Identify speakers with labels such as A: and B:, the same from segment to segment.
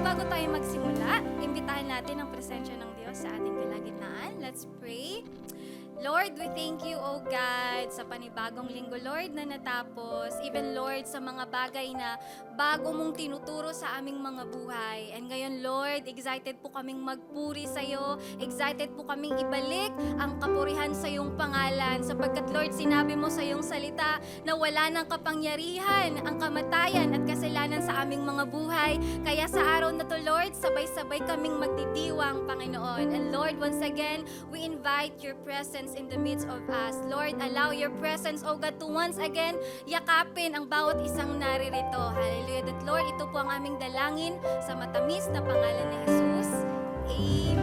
A: bago tayo magsimula, imbitahan natin ang presensya ng Diyos sa ating kalagitnaan. Let's pray. Lord, we thank you, O God, sa panibagong linggo, Lord, na natapos. Even, Lord, sa mga bagay na bago mong tinuturo sa aming mga buhay. And ngayon, Lord, excited po kaming magpuri sa iyo. Excited po kaming ibalik ang kapurihan sa iyong pangalan. Sapagkat, Lord, sinabi mo sa iyong salita na wala ng kapangyarihan ang kamatayan at kasalanan sa aming mga buhay. Kaya sa araw na to, Lord, sabay-sabay kaming magdidiwang, Panginoon. And Lord, once again, we invite your presence in the midst of us. Lord, allow your presence, O God, to once again yakapin ang bawat isang naririto. Hallelujah. That Lord, ito po ang aming dalangin sa matamis na pangalan ni Jesus. Amen.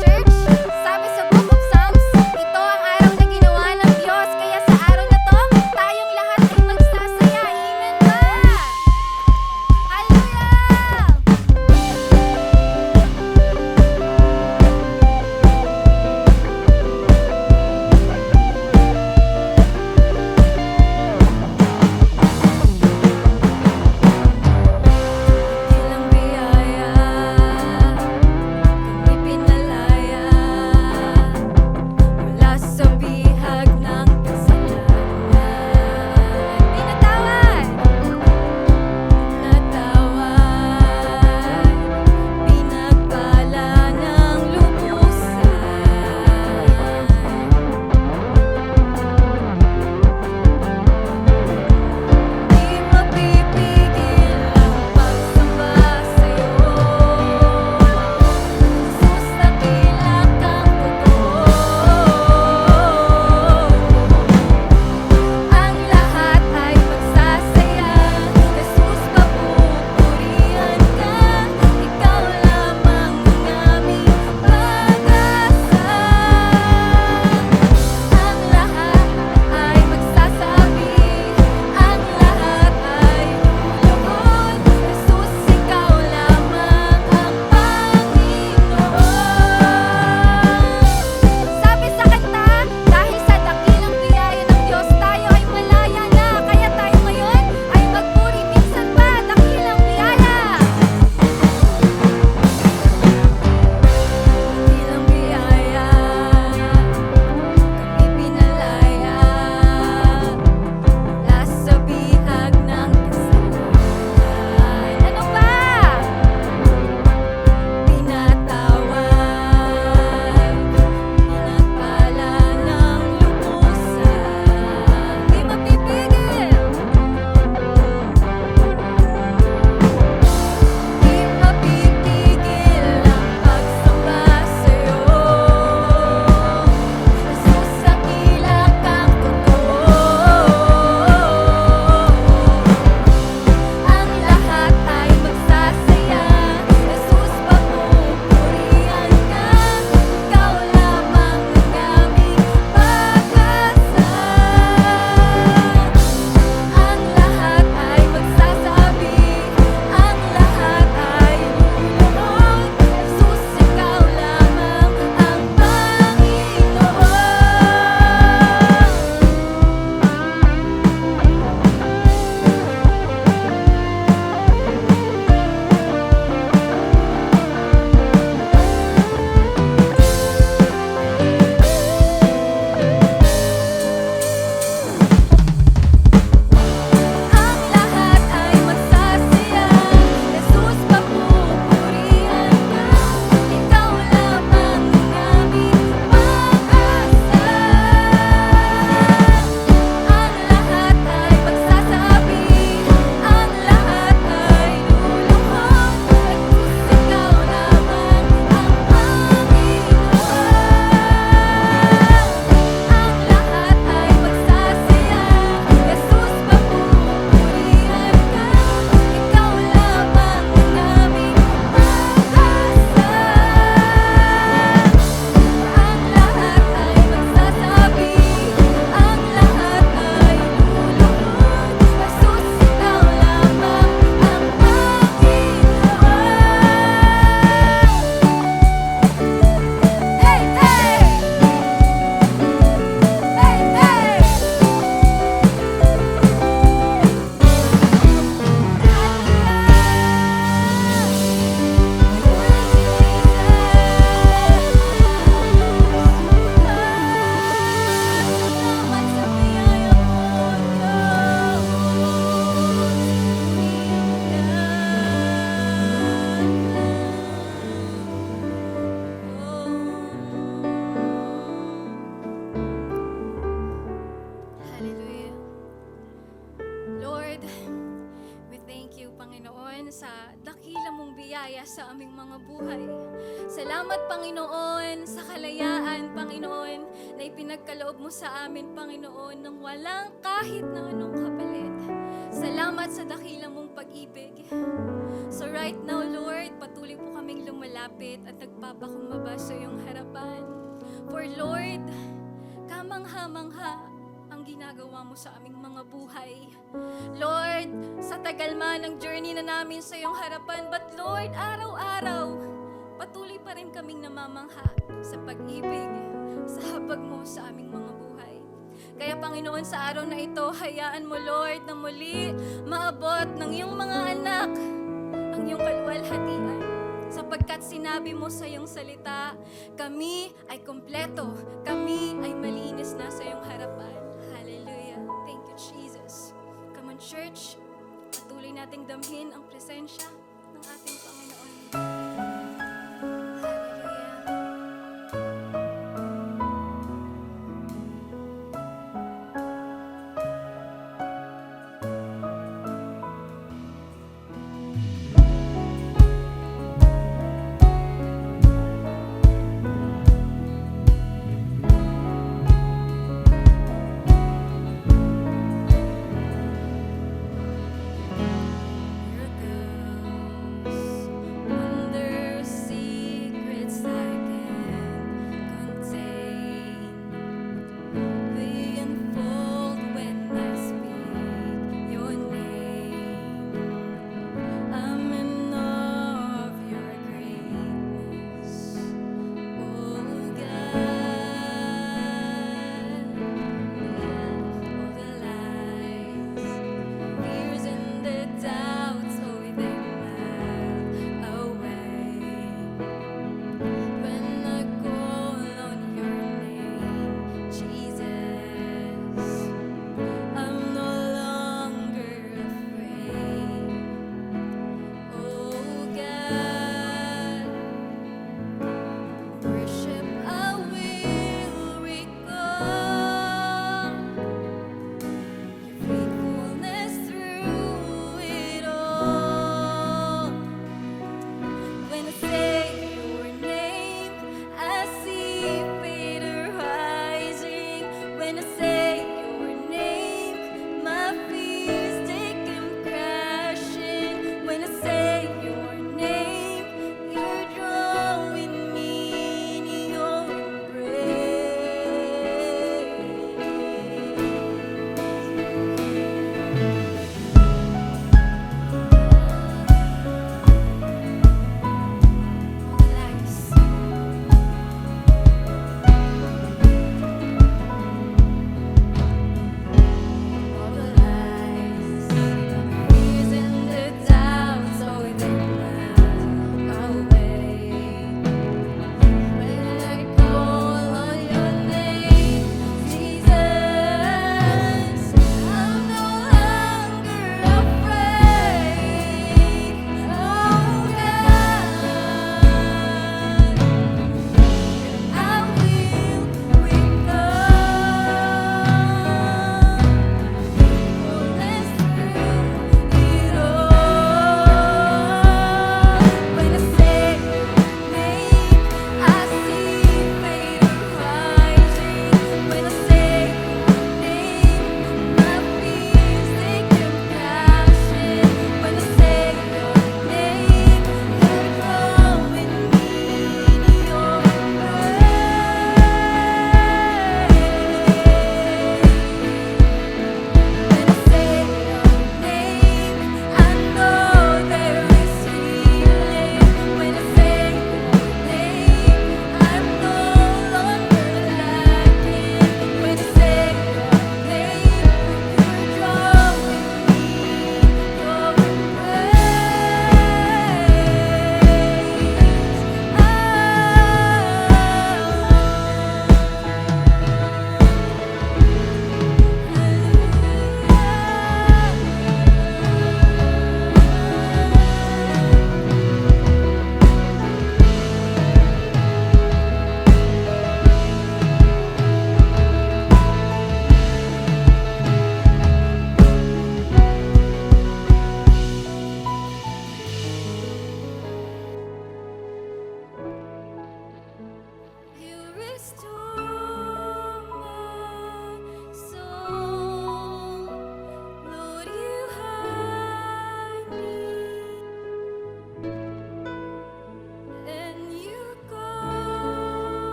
A: Church, sabi sa Book of Psalms, ito ang araw na ginawa ng Diyos. Kaya sa araw na to, tayong lahat ay magsasaya. Amen ba? Hallelujah! aming mga buhay. Salamat, Panginoon, sa kalayaan, Panginoon, na ipinagkaloob mo sa amin, Panginoon, nang walang kahit na anong kapalit. Salamat sa dakilang mong pag-ibig. So right now, Lord, patuloy po kaming lumalapit at nagpapakumbaba sa iyong harapan. For Lord, kamangha-mangha ang ginagawa mo sa aming mga buhay. Lord, sa tagal man ng journey na namin sa iyong harapan, but Lord, araw-araw, patuloy pa rin kaming namamangha sa pag-ibig, sa habag mo sa aming mga buhay. Kaya Panginoon, sa araw na ito, hayaan mo, Lord, na muli maabot ng iyong mga anak ang iyong kaluwalhatian. Sapagkat sinabi mo sa iyong salita, kami ay kompleto, kami ay malinis na sa iyong harapan. Hallelujah. Thank you, Jesus. Come on, church. Patuloy nating damhin ang presensya ng ating Panginoon. Hallelujah. You're good.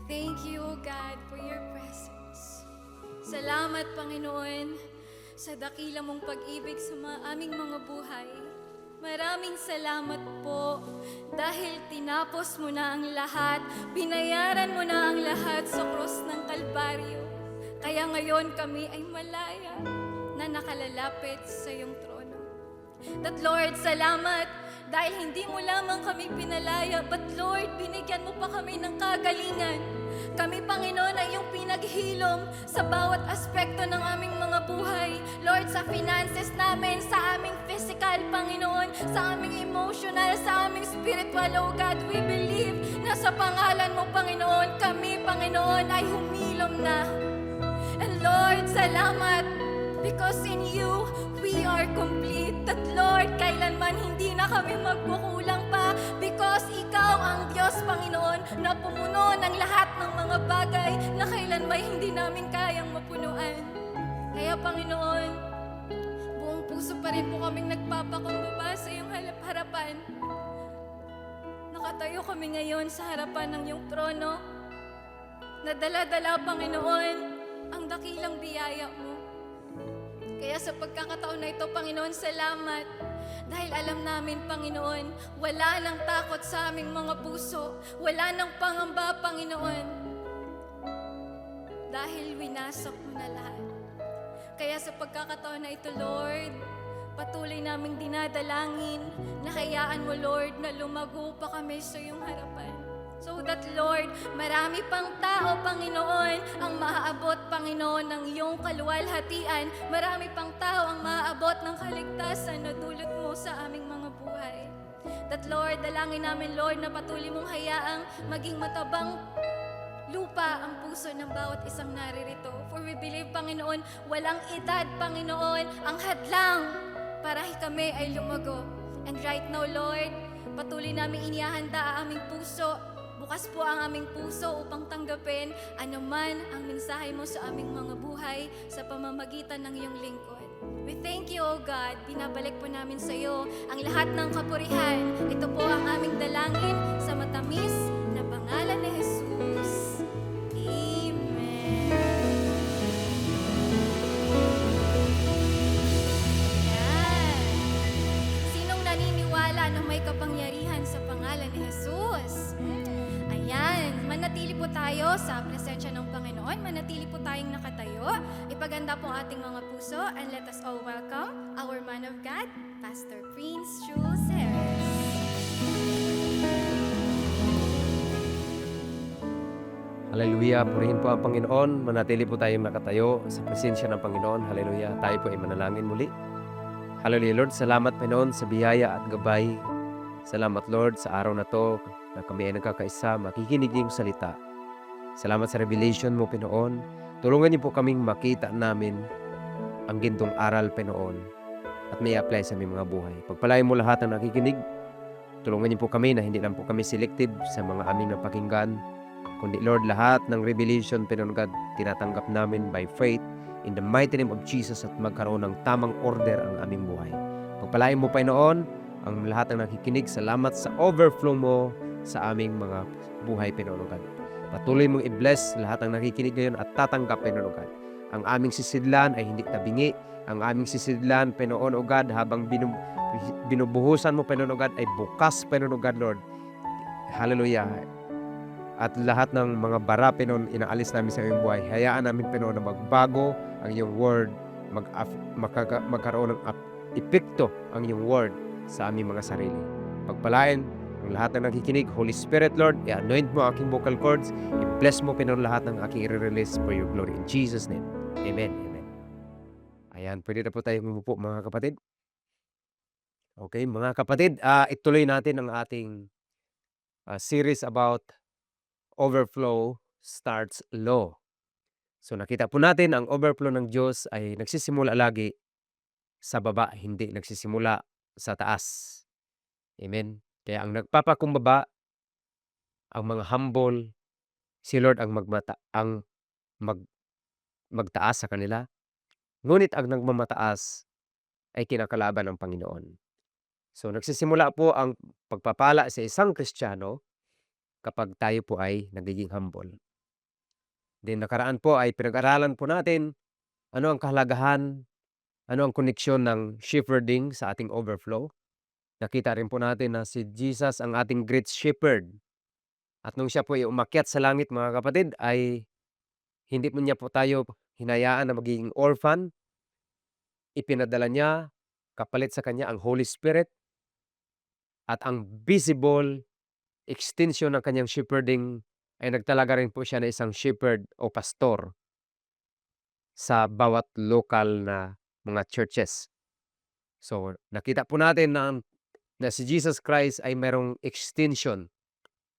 A: Thank you, O God, for your presence. Salamat, Panginoon, sa dakila mong pag-ibig sa aming mga buhay. Maraming salamat po dahil tinapos mo na ang lahat, binayaran mo na ang lahat sa krus ng Kalbaryo. Kaya ngayon kami ay malaya na nakalalapit sa iyong trono. That Lord, salamat dahil hindi mo lamang kami pinalaya, but Lord, binigyan mo pa kami ng kagalingan. Kami, Panginoon, ay iyong pinaghilom sa bawat aspekto ng aming mga buhay. Lord, sa finances namin, sa aming physical, Panginoon, sa aming emotional, sa aming spiritual, oh God, we believe na sa pangalan mo, Panginoon, kami, Panginoon, ay humilom na. And Lord, salamat because in you, we are complete. That Lord, kailanman hindi na kami magkukulang pa because ikaw ang Diyos, Panginoon, na pumuno ng lahat ng mga bagay na kailanman hindi namin kayang mapunuan. Kaya, Panginoon, buong puso pa rin po kaming nagpapakumbaba sa iyong harapan. Nakatayo kami ngayon sa harapan ng iyong trono. Nadala-dala, Panginoon, ang dakilang biyaya mo. Kaya sa pagkakataon na ito, Panginoon, salamat. Dahil alam namin, Panginoon, wala nang takot sa aming mga puso. Wala nang pangamba, Panginoon. Dahil winasak mo na lahat. Kaya sa pagkakataon na ito, Lord, patuloy naming dinadalangin na hayaan mo, Lord, na lumago pa kami sa iyong harapan. So that, Lord, marami pang tao, Panginoon, ang maaabot, Panginoon, ng iyong kaluwalhatian. Marami pang tao ang maaabot ng kaligtasan na dulot mo sa aming mga buhay. That, Lord, dalangin namin, Lord, na patuloy mong hayaang maging matabang lupa ang puso ng bawat isang naririto. For we believe, Panginoon, walang edad, Panginoon, ang hadlang para kami ay lumago. And right now, Lord, patuloy namin inihahanda ang aming puso. Bukas po ang aming puso upang tanggapin anuman ang mensahe mo sa aming mga buhay sa pamamagitan ng iyong lingkod. We thank you, O God. Binabalik po namin sa iyo ang lahat ng kapurihan. Ito po ang aming dalangin sa matamis na pangalan ni Jesus. Amen. Yan. Sinong naniniwala na may kapangyarihan sa pangalan ni Jesus? Ayan, manatili po tayo sa presensya ng Panginoon. Manatili po tayong nakatayo. Ipaganda po ating mga puso and let us all welcome our man of God, Pastor Prince Jules Harris.
B: Hallelujah, purihin po ang Panginoon. Manatili po tayong nakatayo sa presensya ng Panginoon. Hallelujah, tayo po ay manalangin muli. Hallelujah, Lord, salamat Panginoon sa biyaya at gabay. Salamat, Lord, sa araw na to na kami ay nagkakaisa, makikinig ng salita. Salamat sa revelation mo, Panginoon. Tulungan niyo po kaming makita namin ang gintong aral, Panginoon, at may apply sa aming mga buhay. Pagpalain mo lahat ng nakikinig. Tulungan niyo po kami na hindi lang po kami selective sa mga aming napakinggan, kundi, Lord, lahat ng revelation, Panginoon God, tinatanggap namin by faith in the mighty name of Jesus at magkaroon ng tamang order ang aming buhay. Pagpalain mo, Panginoon, ang lahat ng nakikinig. Salamat sa overflow mo sa aming mga buhay, Panginoon God. Patuloy mong i-bless lahat ng nakikinig ngayon at tatanggap, Panginoon God. Ang aming sisidlan ay hindi tabingi. Ang aming sisidlan, Panginoon God, habang binubuhusan mo, Panginoon God, ay bukas, Panginoon God, Lord. Hallelujah. At lahat ng mga bara, Panginoon, inaalis namin sa aming buhay. Hayaan namin, Panginoon, na magbago ang iyong word, magkaroon ng epekto ang iyong word sa aming mga sarili. Pagpalain ang lahat ng nakikinig. Holy Spirit, Lord, i-anoint mo aking vocal cords. I-bless mo, Panginoon, lahat ng aking i-release for your glory. In Jesus' name, amen, amen. Ayan, pwede na po tayo umupo, mga kapatid. Okay, mga kapatid, ituloy natin ang ating series about overflow starts low. So nakita po natin ang overflow ng Diyos ay nagsisimula lagi sa baba, hindi nagsisimula sa taas. Amen. Kaya ang nagpapakumbaba, ang mga humble, si Lord ang magtaas sa kanila. Ngunit ang nagmamataas ay kinakalaban ng Panginoon. So nagsisimula po ang pagpapala sa isang Kristiyano kapag tayo po ay nagiging humble. Then nakaraan po ay pinag-aralan po natin ano ang kahalagahan, ano ang koneksyon ng shepherding sa ating overflow. Nakita rin po natin na si Jesus ang ating great shepherd. At nung siya po ay umakyat sa langit mga kapatid ay hindi po niya po tayo hinayaan na magiging orphan. Ipinadala niya kapalit sa kanya ang Holy Spirit at ang visible extension ng kanyang shepherding ay nagtalaga rin po siya na isang shepherd o pastor sa bawat lokal na mga churches. So, nakita po natin na si Jesus Christ ay merong extension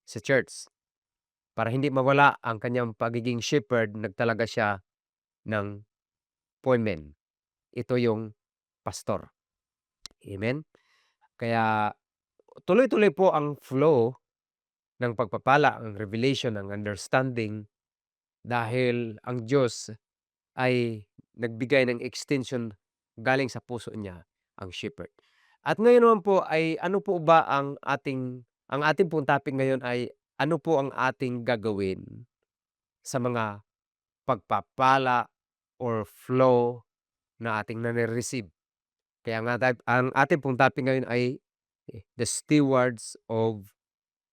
B: sa church. Para hindi mawala ang kanyang pagiging shepherd, nagtalaga siya ng poimen. Ito yung pastor. Amen? Kaya tuloy-tuloy po ang flow ng pagpapala, ang revelation, ang understanding dahil ang Diyos ay nagbigay ng extension galing sa puso niya, ang shepherd. At ngayon naman po ay ano po ba ang ating pong topic ngayon ay ano po ang ating gagawin sa mga pagpapala or flow na ating nare-receive. Kaya nga ang ating pong topic ngayon ay the stewards of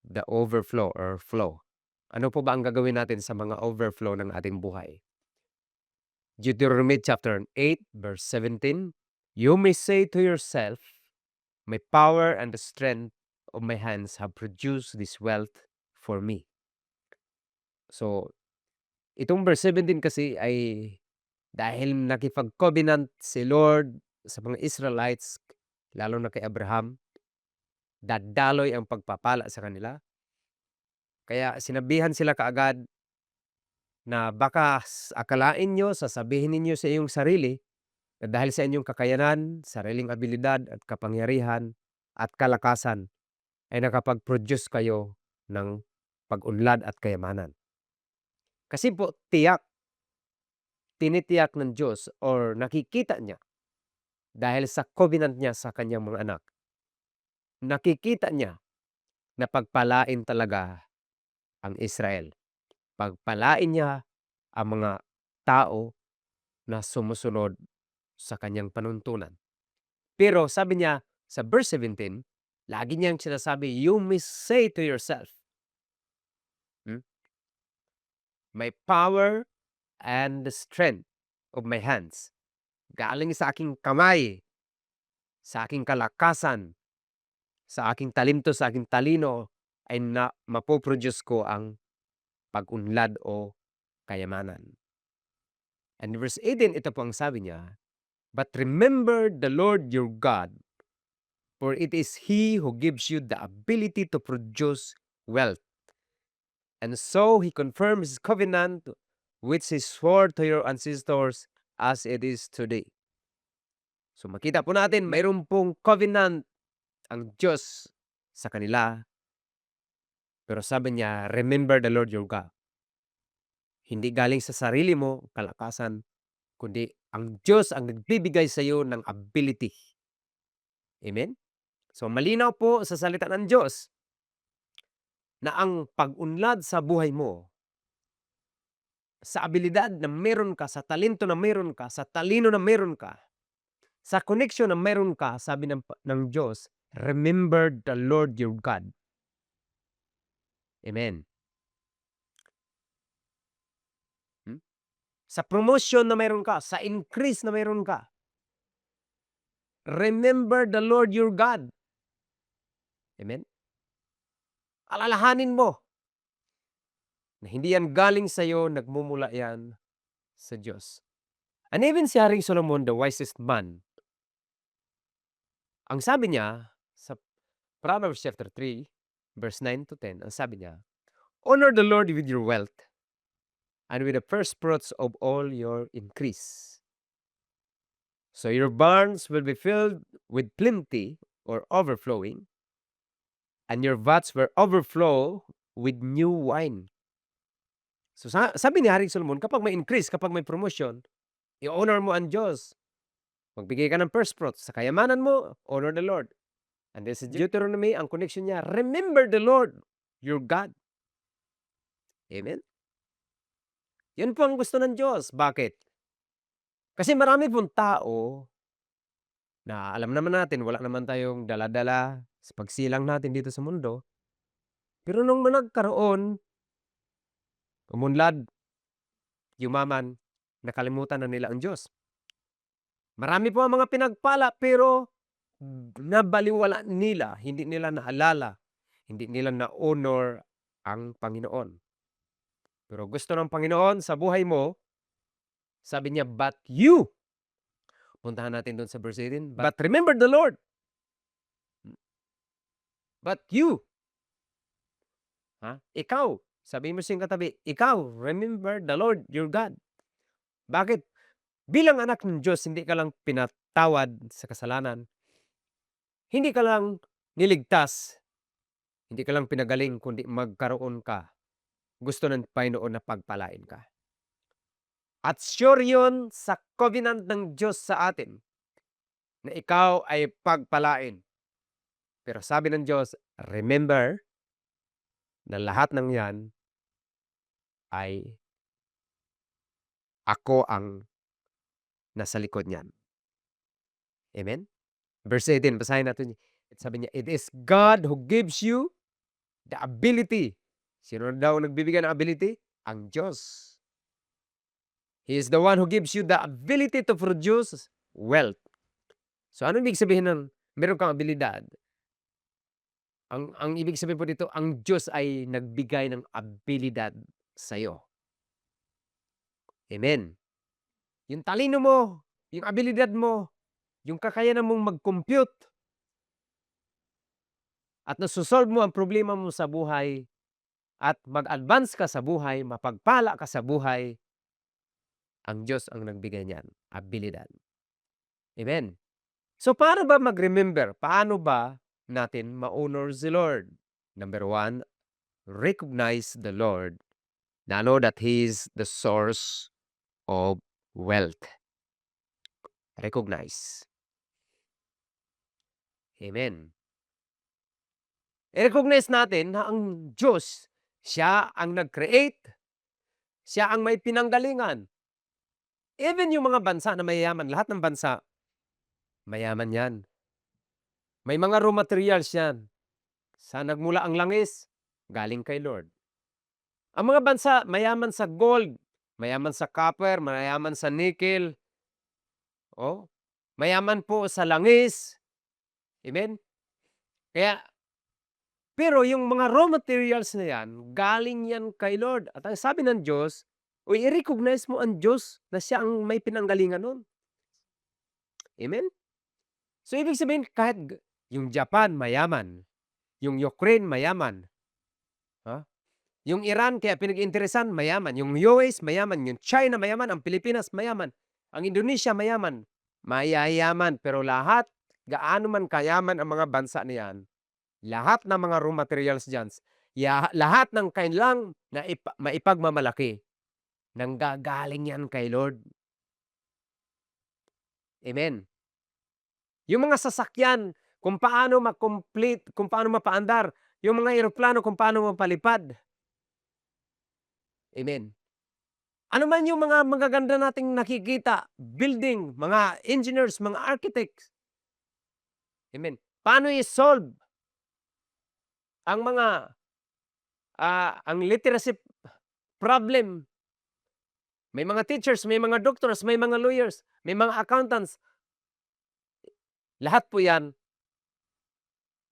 B: the overflow or flow. Ano po ba ang gagawin natin sa mga overflow ng ating buhay? Deuteronomy chapter 8 verse 17, "You may say to yourself, my power and the strength of my hands have produced this wealth for me." So, itong verse 17 kasi ay dahil nakipag-covenant si Lord sa mga Israelites, lalo na kay Abraham, dadaloy ang pagpapala sa kanila. Kaya sinabihan sila kaagad na baka akalain nyo, sasabihin ninyo sa iyong sarili na dahil sa inyong kakayanan, sariling abilidad at kapangyarihan at kalakasan ay nakapag-produce kayo ng pag-unlad at kayamanan. Kasi po tinitiyak ng Diyos or nakikita niya dahil sa covenant niya sa kanyang mga anak. Nakikita niya na pagpalain talaga ang Israel. Pagpalain niya ang mga tao na sumusunod sa kanyang panuntunan. Pero sabi niya sa verse 17, lagi niyang sinasabi, "You may say to yourself, my power and the strength of my hands." Galing sa aking kamay, sa aking kalakasan, sa aking talento, sa aking talino, ay mapoproduce ko ang pag-unlad o kayamanan. And verse 18, ito po ang sabi niya, "But remember the Lord your God, for it is He who gives you the ability to produce wealth. And so He confirms His covenant, which He swore to your ancestors as it is today." So makita po natin, mayroon pong covenant ang Diyos sa kanila. Pero sabi niya, remember the Lord your God. Hindi galing sa sarili mo, kalakasan, kundi ang Diyos ang nagbibigay sa iyo ng ability. Amen? So malinaw po sa salita ng Diyos na ang pag-unlad sa buhay mo, sa abilidad na meron ka, sa talento na meron ka, sa talino na meron ka, sa connection na meron ka, sabi ng Diyos, remember the Lord your God. Amen. Sa promotion na meron ka, sa increase na meron ka, remember the Lord your God. Amen? Alalahanin mo na hindi yan galing sa iyo, nagmumula yan sa Diyos. And even si Haring Solomon, the wisest man, ang sabi niya sa Proverbs chapter 3, verse 9 to 10, ang sabi niya, "Honor the Lord with your wealth and with the first fruits of all your increase. So your barns will be filled with plenty or overflowing, and your vats will overflow with new wine." So sabi ni Haring Solomon, kapag may increase, kapag may promotion, i-honor mo ang Diyos. Magbigay ka ng first fruits. Sa kayamanan mo, honor the Lord. And this is Deuteronomy, ang connection niya, remember the Lord, your God. Amen? Yun po ang gusto ng Diyos. Bakit? Kasi marami pong tao na alam naman natin wala naman tayong dala-dala sa pagsilang natin dito sa mundo. Pero nung nagkaroon, umunlad, yumaman, nakalimutan na nila ang Diyos. Marami po ang mga pinagpala pero nabalewala nila, hindi nila naalala, hindi nila na-honor ang Panginoon. Pero gusto ng Panginoon sa buhay mo, sabi niya, but you, puntahan natin doon sa verse 18, but remember the Lord. But you, ikaw, sabi mo siyang katabi, ikaw, remember the Lord your God. Bakit? Bilang anak ng Diyos, hindi ka lang pinatawad sa kasalanan. Hindi ka lang niligtas. Hindi ka lang pinagaling, kundi magkaroon ka. Gusto ng Panginoon na pagpalain ka. At sure yun sa covenant ng Diyos sa atin na ikaw ay pagpalain. Pero sabi ng Diyos, remember na lahat ng yan ay ako ang nasa likod niyan. Amen? Verse 18, basahin natin. Sabi niya, it is God who gives you the ability. Sino daw nagbibigay ng ability? Ang Diyos. He is the one who gives you the ability to produce wealth. So ano ibig sabihin ng meron kang abilidad? Ang ibig sabihin po dito, ang Diyos ay nagbigay ng abilidad sa iyo. Amen. Yung talino mo, yung abilidad mo, yung kakayanan mong mag-compute at nasusolve mo ang problema mo sa buhay at mag-advance ka sa buhay, mapagpala ka sa buhay, ang Diyos ang nagbigay niyan, abilidad. Amen. So paano ba mag-remember? Paano ba natin ma-honor si Lord? Number 1, recognize the Lord. Na know that He is the source of wealth. Recognize. Amen. I-recognize natin na ang Diyos, siya ang nag-create, siya ang may pinanggalingan. Even yung mga bansa na mayayaman, lahat ng bansa, mayaman yan. May mga raw materials yan. Saan nagmula ang langis? Galing kay Lord. Ang mga bansa, mayaman sa gold, mayaman sa copper, mayaman sa nickel, mayaman po sa langis. Amen? Kaya, pero yung mga raw materials na yan, galing yan kay Lord. At ang sabi ng Diyos, i-recognize mo ang Diyos na siya ang may pinanggalingan nun. Amen? So, ibig sabihin, kahit yung Japan, mayaman. Yung Ukraine, mayaman. Yung Iran, kaya pinag-interesan, mayaman. Yung US, mayaman. Yung China, mayaman. Ang Pilipinas, mayaman. Ang Indonesia, mayaman. Mayayaman. Pero lahat, gaano man kayaman ang mga bansa niyan, lahat ng mga raw materials dyan, lahat ng kailang na maipagmamalaki, nanggagaling yan kay Lord. Amen. Yung mga sasakyan, kung paano ma-complete, kung paano mapaandar, yung mga eroplano, kung paano mapalipad. Amen. Ano man yung mga magaganda nating nakikita, building, mga engineers, mga architects. Amen. Paano i-solve ang mga ang literacy problem? May mga teachers, may mga doctors, may mga lawyers, may mga accountants. Lahat po yan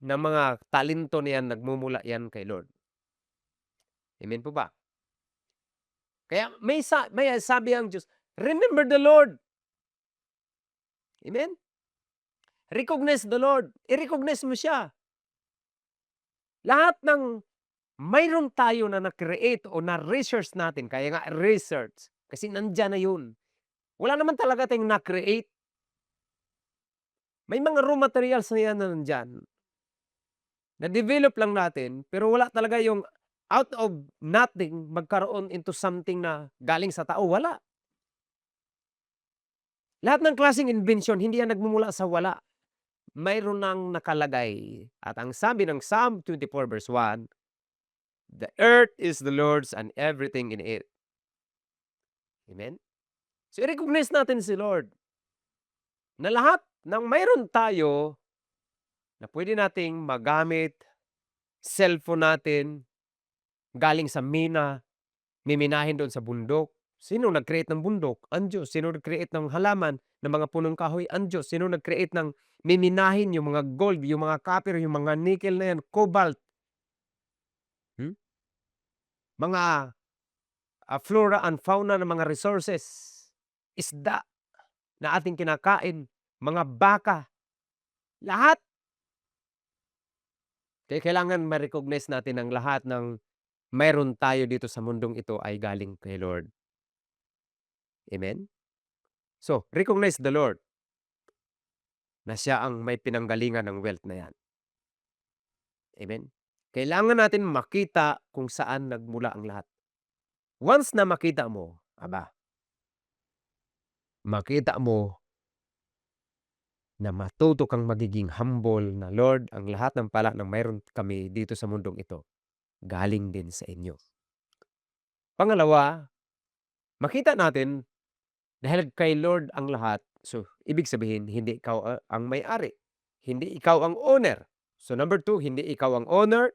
B: ng mga talento niyan, nagmumula yan kay Lord. Amen po ba? Kaya may sabi ang Diyos, remember the Lord. Amen? Recognize the Lord. I-recognize mo siya. Lahat ng mayroon tayo na na-create o na-research natin, kaya nga research, kasi nandyan na yun. Wala naman talaga tayong na-create. May mga raw materials na yan na nandyan. Na-develop lang natin, pero wala talaga yung out of nothing, magkaroon into something na galing sa tao. Wala. Lahat ng klaseng invention, hindi yan nagmumula sa wala. Mayroon nang nakalagay. At ang sabi ng Psalm 24 verse 1, the earth is the Lord's and everything in it. Amen? So, i-recognize natin si Lord na lahat ng mayroon tayo na pwede nating magamit, cellphone natin, galing sa mina, miminahin doon sa bundok. Sino nag-create ng bundok? Ang Diyos. Sino nag-create ng halaman, ng mga punong kahoy? Ang Diyos. Sino nag-create ng miminahin, yung mga gold, yung mga copper, yung mga nickel na yan, cobalt, hmm? Mga flora and fauna ng mga resources, isda na ating kinakain, mga baka, lahat. Kaya kailangan ma-recognize natin ang lahat ng mayroon tayo dito sa mundong ito ay galing kay Lord. Amen? So, recognize the Lord na siya ang may pinanggalingan ng wealth na yan. Amen? Kailangan natin makita kung saan nagmula ang lahat. Once na makita mo, makita mo na matuto kang magiging humble na, Lord, ang lahat ng pala ng mayroon kami dito sa mundong ito, galing din sa inyo. Pangalawa, makita natin dahil kay Lord ang lahat, so ibig sabihin, hindi ikaw ang may-ari. Hindi ikaw ang owner. So number 2, hindi ikaw ang owner,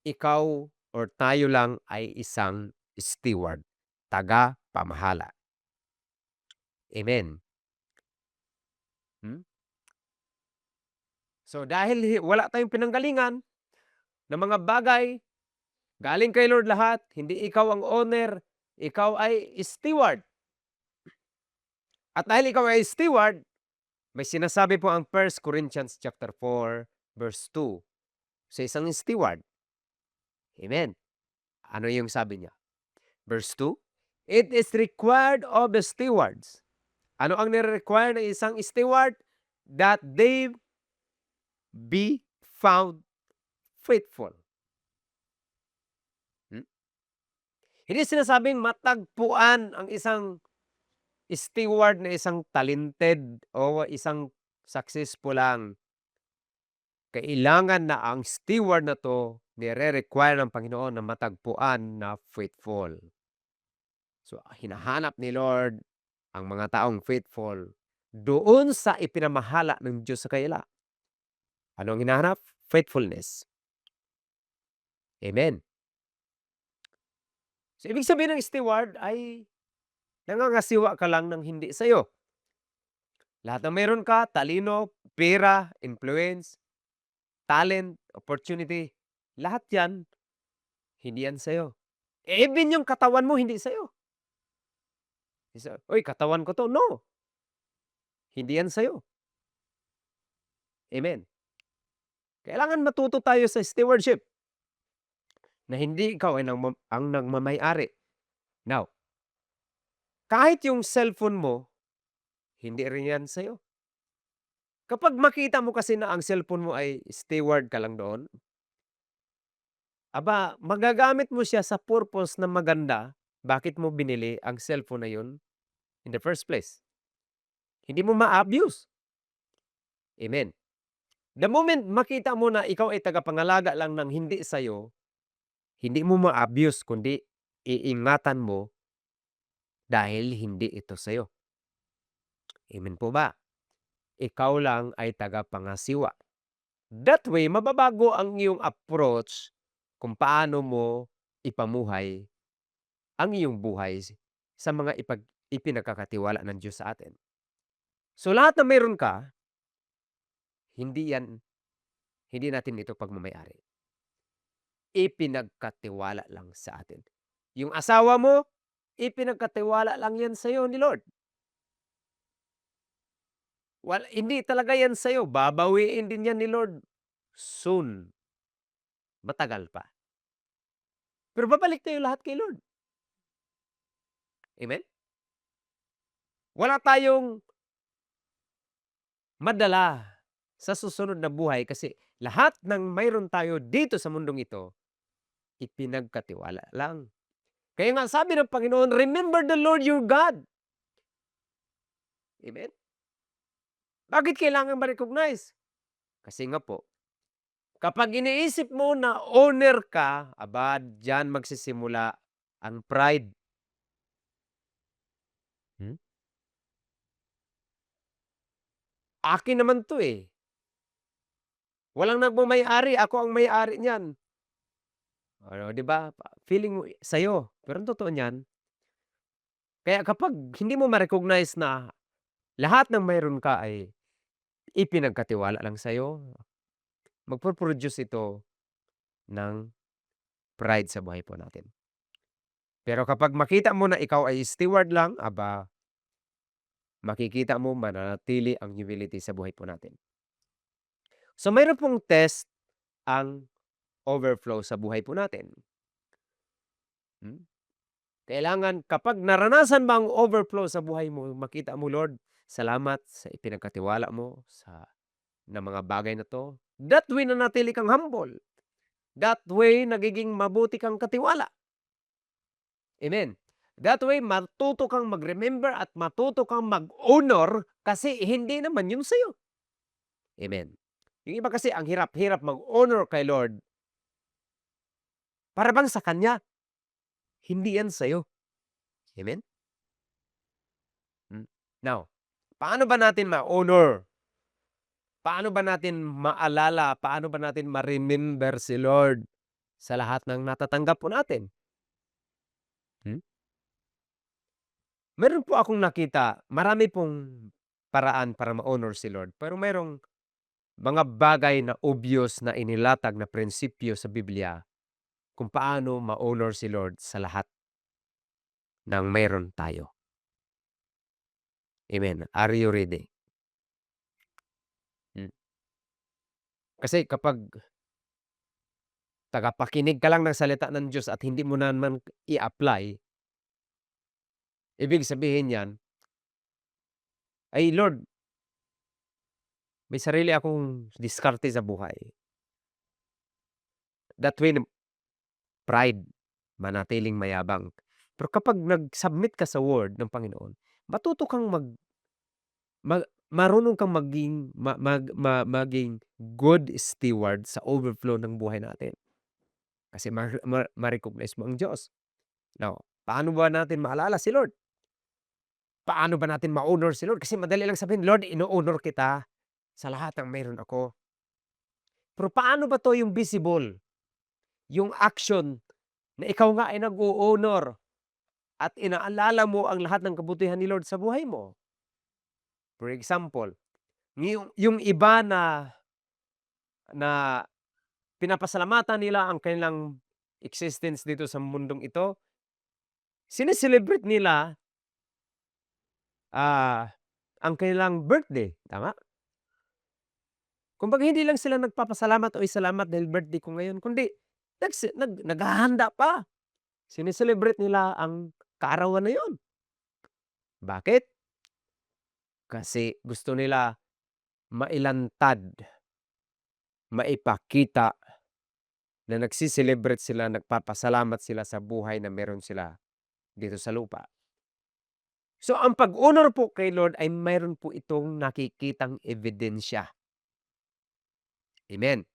B: ikaw or tayo lang ay isang steward, taga-pamahala. Amen. So dahil wala tayong pinanggalingan ng mga bagay, galing kay Lord lahat, hindi ikaw ang owner, ikaw ay steward. At dahil ikaw ay steward, may sinasabi po ang 1 Corinthians chapter 4, verse 2 sa isang steward. Amen. Ano yung sabi niya? Verse 2, it is required of the stewards. Ano ang nire-require ng isang steward? That they be found faithful. Hindi sinasabing matagpuan ang isang steward na isang talented o isang successful lang. Kailangan na ang steward na to nire-require ng Panginoon na matagpuan na faithful. So, hinahanap ni Lord ang mga taong faithful doon sa ipinamahala ng Diyos sa kanila. Ano ang hinahanap? Faithfulness. Amen. So, ibig sabihin ng steward ay nangangasiwa ka lang ng hindi sa'yo. Lahat na meron ka, talino, pera, influence, talent, opportunity, lahat yan, hindi yan sa'yo. Even yung katawan mo, hindi sa'yo. Uy, katawan ko to. No. Hindi yan sa'yo. Amen. Kailangan matuto tayo sa stewardship na hindi ikaw ay ang nagmamay-ari. Now, kahit yung cellphone mo, hindi rin yan sa'yo. Kapag makita mo kasi na ang cellphone mo ay steward ka lang doon, magagamit mo siya sa purpose na maganda. Bakit mo binili ang cellphone na yun in the first place? Hindi mo ma-abuse. Amen. The moment makita mo na ikaw ay tagapangalaga lang ng hindi sa'yo, hindi mo ma-abuse, kundi iingatan mo dahil hindi ito sa'yo. Amen po ba? Ikaw lang ay tagapangasiwa. That way, mababago ang iyong approach kung paano mo ipamuhay ang iyong buhay sa mga ipinagkakatiwala ng Diyos sa atin. So lahat na meron ka, hindi natin ito pagmamay-ari. Ipinagkatiwala lang sa atin. Yung asawa mo, ipinagkatiwala lang yan sa iyo ni Lord. Hindi talaga yan sa iyo. Babawiin din yan ni Lord soon. Matagal pa. Pero babalik tayo lahat kay Lord. Amen? Wala tayong madala sa susunod na buhay kasi lahat ng mayroon tayo dito sa mundong ito, ipinagkatiwala lang. Kaya nga sabi ng Panginoon, remember the Lord your God. Amen? Bakit kailangan ma-recognize? Kasi nga po, kapag iniisip mo na owner ka, diyan magsisimula ang pride. Akin naman 'to, eh. Walang nagmamay-ari, ako ang may-ari niyan. Oh, 'di ba? Feeling mo sa'yo, pero ang totoo niyan, kaya kapag hindi mo ma-recognize na lahat ng mayroon ka ay ipinagkatiwala lang sa'yo, magpo-produce ito ng pride sa buhay po natin. Pero kapag makita mo na ikaw ay steward lang, aba, makikita mo mananatili ang humility sa buhay po natin. So, mayroon pong test ang overflow sa buhay po natin. Hmm. Kailangan kapag naranasan mo ang overflow sa buhay mo, makita mo, "Lord, salamat sa ipinagkatiwala mo ng mga bagay na 'to." That way nanatili kang humble. That way nagiging mabuti kang katiwala. Amen. That way matuto kang mag-remember at matuto kang mag-honor kasi hindi naman yun sa'yo. Amen. Yung iba kasi ang hirap-hirap mag-honor kay Lord. Para bang sa Kanya, hindi yan sa'yo. Amen? Now, paano ba natin ma-honor? Paano ba natin maalala? Paano ba natin ma-remember si Lord sa lahat ng natatanggap po natin? Hmm? Meron po akong nakita, marami pong paraan para ma-honor si Lord. Pero merong mga bagay na obvious na inilatag na prinsipyo sa Biblia kung paano ma-honor si Lord sa lahat ng meron tayo. Amen. Are you ready? Hmm. Kasi kapag tagapakinig ka lang ng salita ng Diyos at hindi mo naman i-apply, ibig sabihin niyan, ay Lord, may sarili akong diskarte sa buhay. That way, pride, manatiling mayabang. Pero kapag nag-submit ka sa word ng Panginoon, matuto kang marunong kang maging good steward sa overflow ng buhay natin. Kasi ma-recognize mo ang Diyos. Now, paano ba natin maalala si Lord? Paano ba natin ma-honor si Lord? Kasi madali lang sabihin, "Lord, ino-honor kita sa lahat ng meron ako." Pero paano ba 'to yung visible, yung action na ikaw nga ay nag-o-honor at inaalala mo ang lahat ng kabutihan ni Lord sa buhay mo? For example, yung iba na na pinapasalamatan nila ang kanilang existence dito sa mundong ito, sine-celebrate nila, ah, ang kanilang birthday, tama? Kumbaga hindi lang sila nagpapasalamat, "Uy, salamat dahil birthday ko ngayon," kundi naghahanda pa. Sine-celebrate nila ang kaarawan na yun. Bakit? Kasi gusto nila mailantad, maipakita na nagse-celebrate sila, nagpapasalamat sila sa buhay na meron sila dito sa lupa. So, ang pag-honor po kay Lord ay mayroon po itong nakikitang ebidensya. Amen.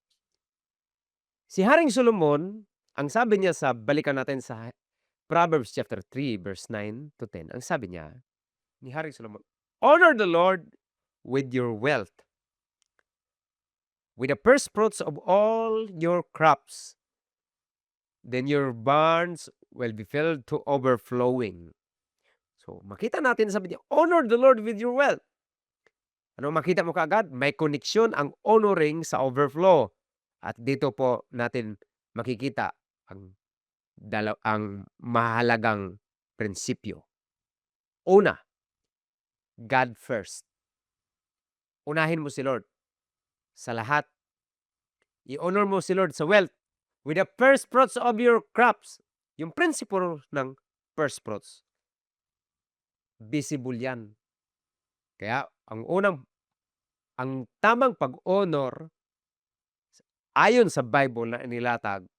B: Si Haring Solomon, ang sabi niya balikan natin sa Proverbs chapter 3 verse 9 to 10, ang sabi niya ni Haring Solomon, "Honor the Lord with your wealth, with the first fruits of all your crops. Then your barns will be filled to overflowing." So, makita natin sabi niya, honor the Lord with your wealth. Ano makita mo kaagad? May koneksyon ang honoring sa overflow. At dito po natin makikita ang mahalagang prinsipyo. Una, God first. Unahin mo si Lord sa lahat. I-honor mo si Lord sa wealth with the first fruits of your crops. Yung principle ng first fruits, visible yan. Kaya ang tamang pag-honor ayon sa Bible na inilatag,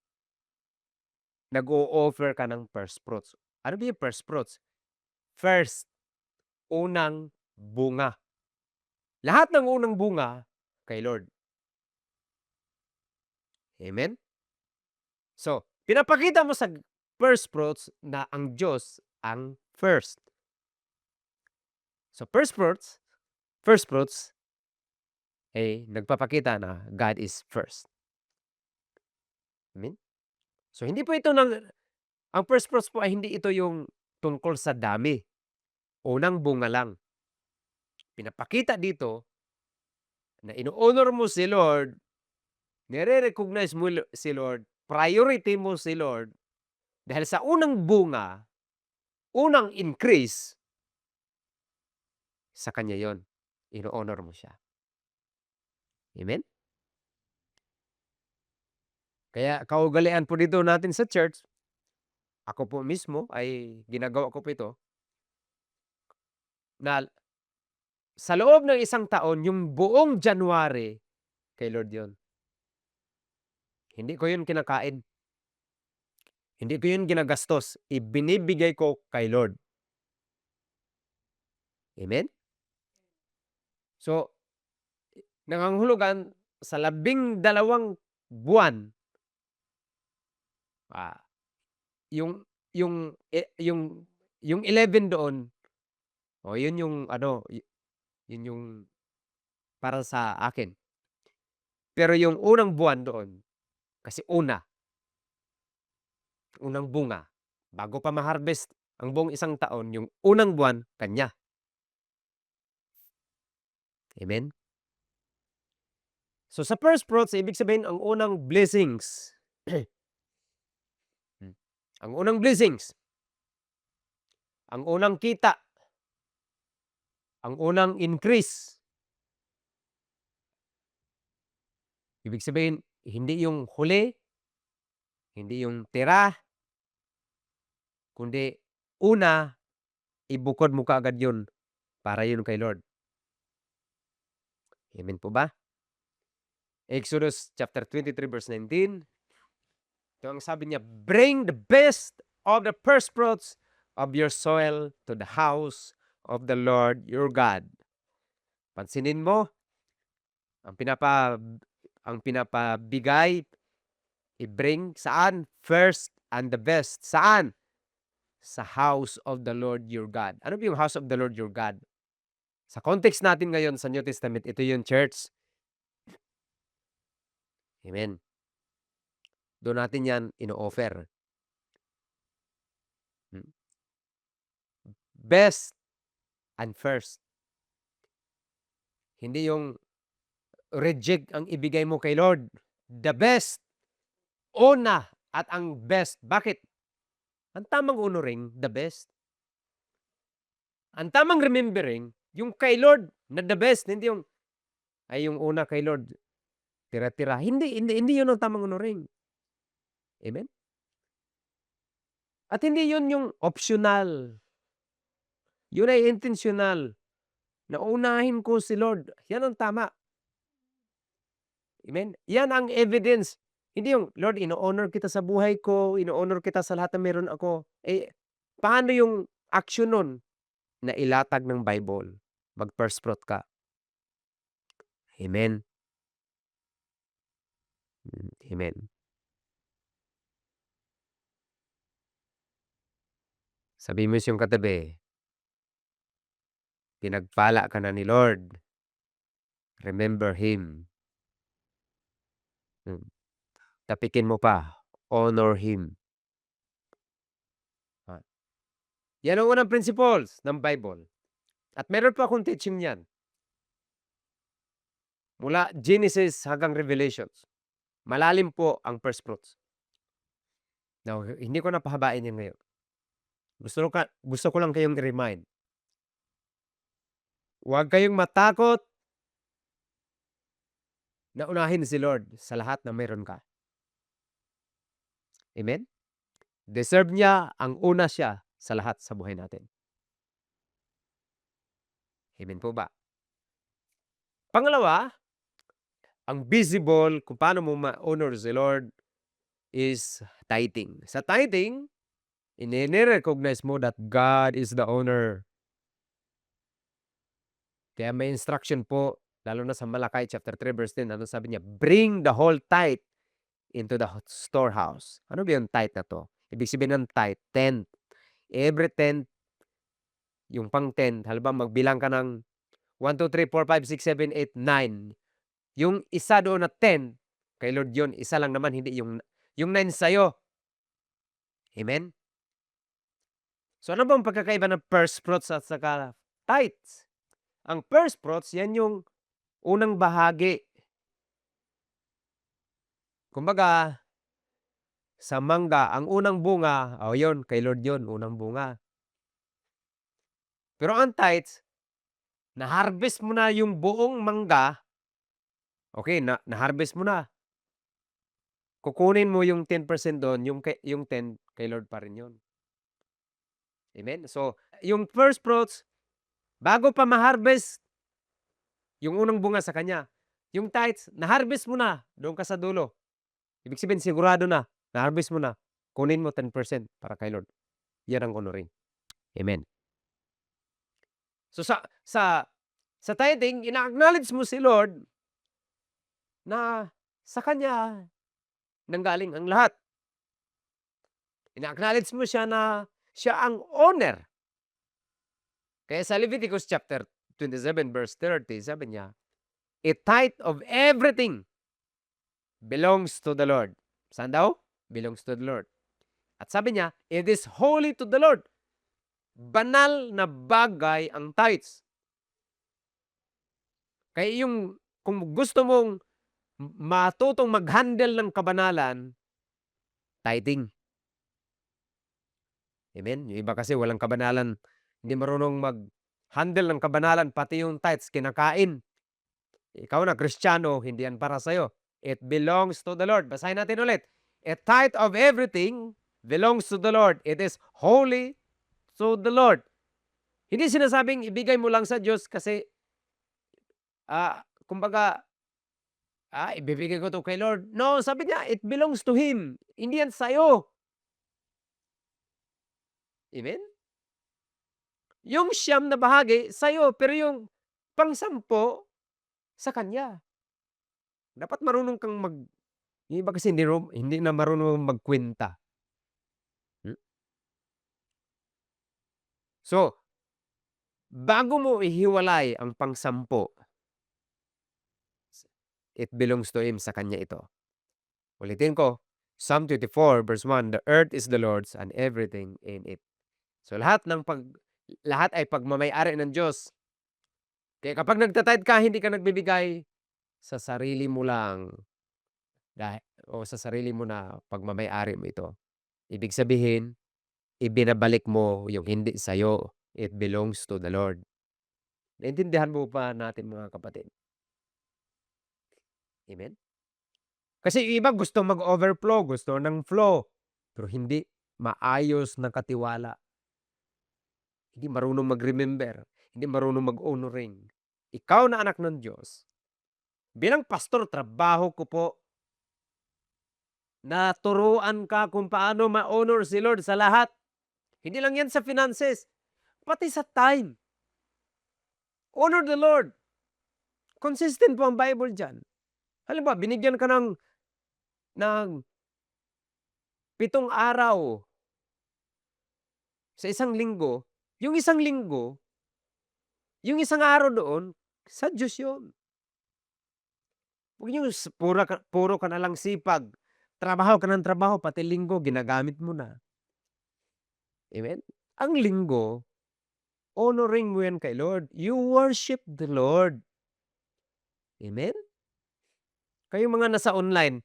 B: nag-o-offer ka ng first fruits. Ano ba yung first fruits? First, unang bunga. Lahat ng unang bunga kay Lord. Amen? So, pinapakita mo sa first fruits na ang Diyos ang first. So, first fruits, nagpapakita na God is first. Amen? So, hindi po ito ang first fruits po ay hindi ito yung tungkol sa dami. Unang bunga lang. Pinapakita dito na ino-honor mo si Lord, nire-recognize mo si Lord, priority mo si Lord, dahil sa unang bunga, unang increase, sa Kanya yon. Ino-honor mo siya. Amen? Kaya kaugalian po dito natin sa church, ako po mismo ay ginagawa ko po ito, na sa loob ng isang taon, yung buong January, kay Lord yon. Hindi ko yun kinakain. Hindi ko yun ginagastos. Ibinibigay ko kay Lord. Amen? So, nangangahulugan sa 12 buwan, ah, yung yung 11 doon, yun yung ano, yun yung para sa akin. Pero yung unang buwan doon, kasi unang bunga, bago pa ma-harvest ang buong isang taon, yung unang buwan kanya. Amen? So, sa first fruits, ibig sabihin ang unang blessings. Ang unang blessings, ang unang kita, ang unang increase. Ibig sabihin, hindi yung huli, hindi yung tira, kundi una, ibukod mo kaagad yun para yun kay Lord. Amen po ba? Exodus chapter 23 verse 19. Ito ang sabi niya, bring the best of the first fruits of your soil to the house of the Lord your God. Pansinin mo, ang pinapabigay, i-bring saan? First and the best. Saan? Sa house of the Lord your God. Ano ba yung house of the Lord your God? Sa context natin ngayon sa New Testament, ito yung church. Amen. Doon natin yan ino-offer. Best and first. Hindi yung reject ang ibigay mo kay Lord. The best. Una at ang best. Bakit? Ang tamang honoring, the best. Ang tamang remembering, yung kay Lord na the best. Hindi yung, ay yung una kay Lord, tira-tira. Hindi yun ang tamang honoring. Amen? At hindi yun yung optional. Yun ay intentional. Na unahin ko si Lord. Yan ang tama. Amen? Yan ang evidence. Hindi yung, Lord, ino-honor kita sa buhay ko, ino-honor kita sa lahat na meron ako. Paano yung action nun na ilatag ng Bible? Mag-first fruit ka. Amen? Amen. Sabi mo yung katabi, pinagpala ka na ni Lord. Remember Him. Tapikin mo pa, honor Him. Yan ang unang principles ng Bible. At meron pa akong teaching yan. Mula Genesis hanggang Revelations. Malalim po ang first fruits. Now, hindi ko na pahabain yan ngayon. Gusto ko lang kayong i-remind. Huwag kayong matakot na unahin si Lord sa lahat na meron ka. Amen? Deserve niya ang una siya sa lahat sa buhay natin. Amen po ba? Pangalawa, ang visible kung paano mo ma-honor si Lord is tithing. Sa tithing, ini-recognize mo that God is the owner. Kaya may instruction po, lalo na sa Malakay chapter 3 verse 10, ano sabi niya? Bring the whole tithe into the storehouse. Ano ba yung tithe na to? Ibig sabihin ng tithe, tenth. Every tenth, yung pang 10, halimbawa magbilang ka ng 1, 2, 3, 4, 5, 6, 7, 8, 9. Yung isa doon na 10, kay Lord yun, isa lang naman, hindi yung 9 sa'yo. Amen? So ano bang pagkakaiba ng first fruits at saka tithes? Ang first fruits, yan yung unang bahagi. Kumbaga, sa mangga, ang unang bunga, yun, kay Lord yun, unang bunga. Pero ang tithes, na-harvest mo na yung buong mangga, okay, na-harvest mo na. Kukunin mo yung 10% doon, yung 10 kay Lord pa rin yun. Amen? So, yung first fruits, bago pa ma-harvest yung unang bunga sa kanya, yung tithes, na-harvest mo na, doon ka sa dulo. Ibig sabihin, sigurado na, na-harvest mo na, kunin mo 10% para kay Lord. Yan ang honoring. Amen. So sa tithing, ina-acknowledge mo si Lord na sa kanya nanggaling ang lahat. Ina-acknowledge mo siya na siya ang owner. Kaya sa Leviticus chapter 27 verse 30, sabi niya, "A tithe of everything belongs to the Lord." Saan daw? Belongs to the Lord. At sabi niya, "It is holy to the Lord." Banal na bagay ang tithes. Kaya kung gusto mong matutong mag-handle ng kabanalan, tithing. Amen? Yung iba kasi walang kabanalan, hindi marunong mag-handle ng kabanalan, pati yung tithes kinakain. Ikaw na Kristiyano, hindi yan para sa'yo. It belongs to the Lord. Basahin natin ulit. A tithe of everything belongs to the Lord. It is holy to the Lord. Hindi sinasabing ibigay mo lang sa Diyos kasi, kumbaga, ibibigay ko to kay Lord. No, sabi niya, it belongs to Him. Hindi yan sa'yo. Amen? Yung siyam na bahagi, sa'yo. Pero yung pang-sampo, sa Kanya. Dapat marunong kang yung iba kasi hindi na marunong magkwenta. Hmm? So, bago mo ihiwalay ang pang-sampo, it belongs to Him, sa Kanya ito. Ulitin ko, Psalm 24 verse 1, "The earth is the Lord's and everything in it." So lahat ay pagmamay-ari ng Diyos. Kaya kapag nagta-tithe ka, hindi ka nagbibigay sa sarili mo lang o sa sarili mo na pagmamay-ari mo ito. Ibig sabihin, ibinabalik mo yung hindi sa'yo. It belongs to the Lord. Naintindihan mo ba natin, mga kapatid? Amen? Kasi yung iba gusto mag-overflow, gusto ng flow, pero hindi maayos na katiwala. Hindi marunong mag-remember, hindi marunong mag-honoring. Ikaw na anak ng Diyos, bilang pastor, trabaho ko po na turuan ka kung paano ma-honor si Lord sa lahat. Hindi lang yan sa finances, pati sa time. Honor the Lord. Consistent po ang Bible dyan. Halimbawa, binigyan ka ng 7 araw sa isang linggo, yung isang linggo, yung isang araw doon, sa Diyos yun. Huwag yung puro ka na lang sipag. Trabaho ka ng trabaho, pati linggo, ginagamit mo na. Amen? Ang linggo, honoring mo yan kay Lord. You worship the Lord. Amen? Kayong mga nasa online,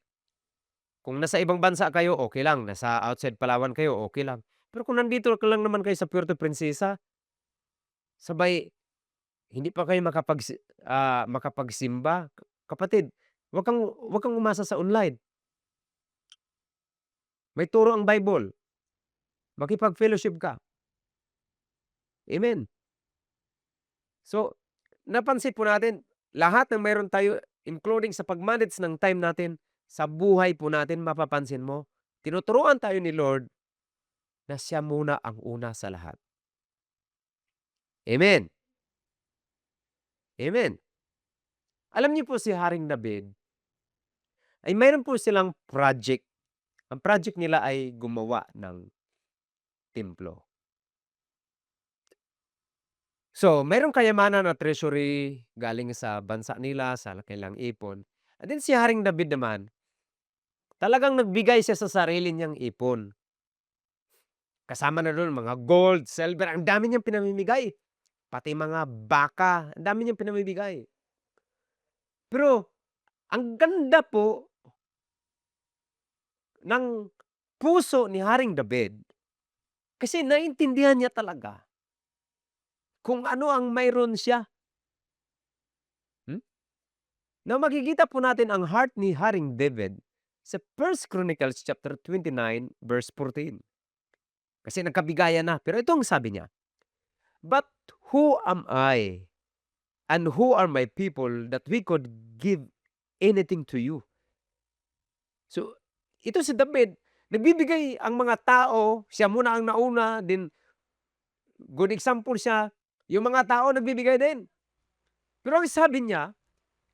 B: kung nasa ibang bansa kayo, okay lang. Nasa outside Palawan kayo, okay lang. Pero kung nandito ka lang naman kayo sa Puerto Princesa, sabay, hindi pa kayo makapagsimba, kapatid, wag kang umasa sa online. May turo ang Bible. Makipag-fellowship ka. Amen. So, napansin po natin, lahat ng mayroon tayo, including sa pag-manage ng time natin, sa buhay po natin, mapapansin mo, tinuturuan tayo ni Lord na siya muna ang una sa lahat. Amen. Amen. Alam niyo po si Haring David, ay mayroon po silang project. Ang project nila ay gumawa ng templo. So, mayroong kayamanan na treasury galing sa bansa nila, sa kanilang ipon. And then si Haring David naman, talagang nagbigay siya sa sarili niyang ipon. Kasama na do'n mga gold, silver, ang dami niyang pinamimigay. Pati mga baka, ang dami niyang pinamimigay. Pero ang ganda po ng puso ni Haring David kasi naintindihan niya talaga kung ano ang mayroon siya. Hmm? Na makikita po natin ang heart ni Haring David sa 1 Chronicles chapter 29 verse 14. Kasi nagkabigayan na. Pero ito ang sabi niya, "But who am I and who are my people that we could give anything to you?" So, ito si David, nagbibigay ang mga tao, siya muna ang nauna, din good example siya, yung mga tao nagbibigay din. Pero ang sabi niya,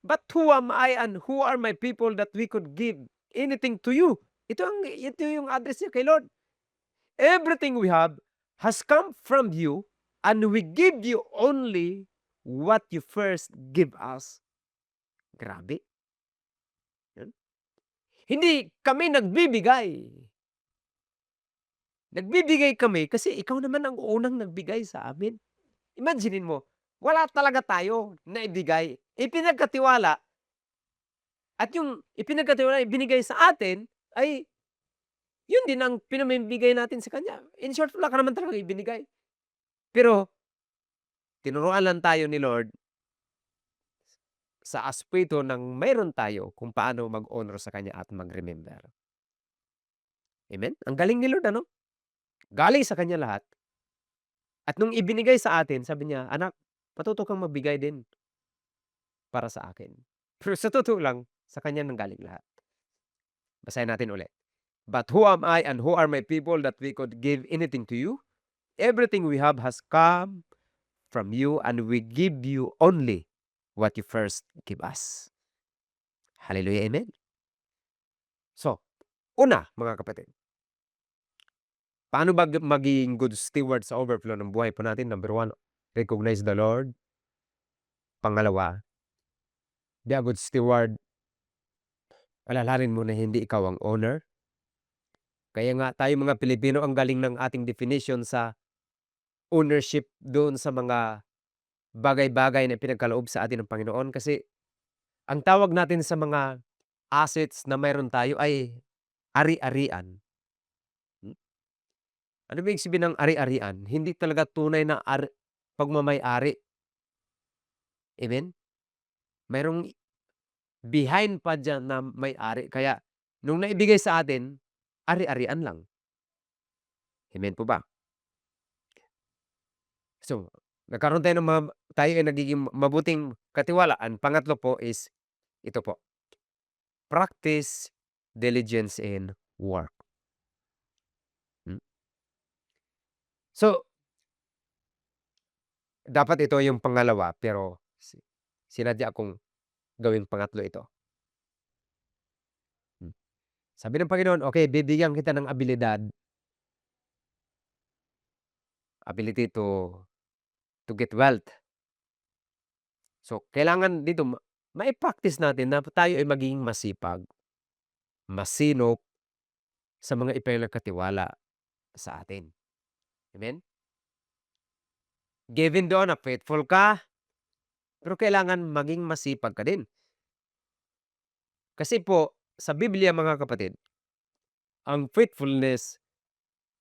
B: "But who am I and who are my people that we could give anything to you?" Ito yung address niya kay Lord. "Everything we have has come from you, and we give you only what you first give us." Grabe. Yan. Hindi kami nagbibigay. Nagbibigay kami kasi ikaw naman ang unang nagbigay sa amin. Imaginin mo, wala talaga tayo na ibigay. Ipinagkatiwala at yung ipinagkatiwala ibinigay sa atin ay yun din ang pinamimigay natin sa kanya. In short, wala ka naman talagang ibinigay. Pero tinuruan lang tayo ni Lord sa aspeto ng mayroon tayo kung paano mag-honor sa kanya at mag-remember. Amen? Ang galing ni Lord, ano? Galing sa kanya lahat. At nung ibinigay sa atin, sabi niya, "Anak, matuto kang magbigay din para sa akin." Pero sa totoo lang, sa kanya nanggaling lahat. Basahin natin ulit. "But who am I and who are my people that we could give anything to you? Everything we have has come from you, and we give you only what you first give us." Hallelujah, amen? So, una, mga kapatid, paano ba maging good steward sa overflow ng buhay po natin? Number 1, recognize the Lord. Pangalawa, be a good steward. Alalahanin mo na hindi ikaw ang owner. Kaya nga tayo mga Pilipino, ang galing ng ating definition sa ownership doon sa mga bagay-bagay na pinagkaloob sa atin ng Panginoon. Kasi ang tawag natin sa mga assets na mayroon tayo ay ari-arian. Hmm? Ano ba ibig sabihin ng ari-arian? Hindi talaga tunay na pagmamay-ari. Amen? Mayroong behind pa diyan na may-ari. Kaya nung naibigay sa atin, ari-arian lang. Amen po ba? So, nagkaroon tayo ng tayo ay nagiging mabuting katiwalaan. Pangatlo po is ito po, practice diligence in work. Hmm. So, dapat ito yung pangalawa pero sinadya kong gawing pangatlo ito. Hmm. Sabi ng Panginoon, "Okay, bibigyan kita ng abilidad, ability to get wealth." So, kailangan dito mai-practice natin na tayo ay maging masipag, masinop sa mga ipinagkatiwala sa atin. Amen? Given doon na faithful ka, pero kailangan maging masipag ka din. Kasi po, sa Biblia mga kapatid, ang faithfulness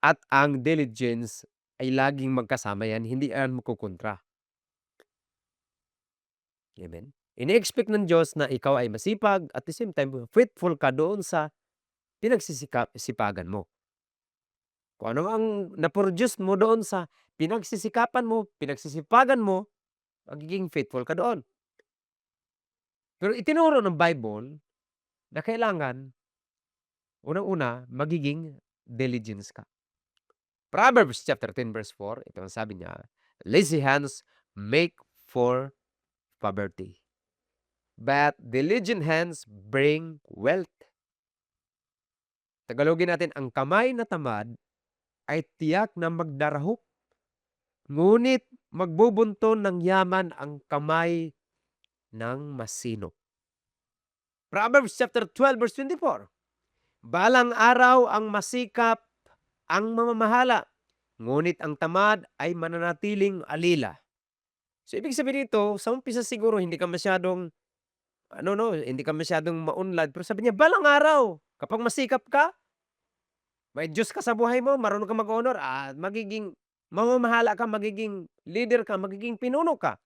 B: at ang diligence ay laging magkasama yan, hindi yan magkokontra. Amen? Ini-expect ng Diyos na ikaw ay masipag at the same time, faithful ka doon sa pinagsisipagan mo. Kung ano ang na-produce mo doon sa pinagsisikapan mo, pinagsisipagan mo, magiging faithful ka doon. Pero itinuro ng Bible na kailangan, unang-una, magiging diligence ka. Proverbs chapter 10 verse 4, ito ang sabi niya, "Lazy hands make for poverty, but diligent hands bring wealth." Tagalogin natin, ang kamay na tamad ay tiyak na magdarahop, ngunit magbubunton ng yaman ang kamay ng masino. Proverbs chapter 12 verse 24. Balang araw ang masikap ang mamamahala, ngunit ang tamad ay mananatiling alila. So ibig sabihin nito, sa umpisa siguro hindi ka masyadong hindi ka masyadong maunlad, pero sabi niya balang araw kapag masikap ka, may Diyos ka sa buhay mo, marunong ka mag-honor, magiging mamamahala ka, magiging leader ka, magiging pinuno ka.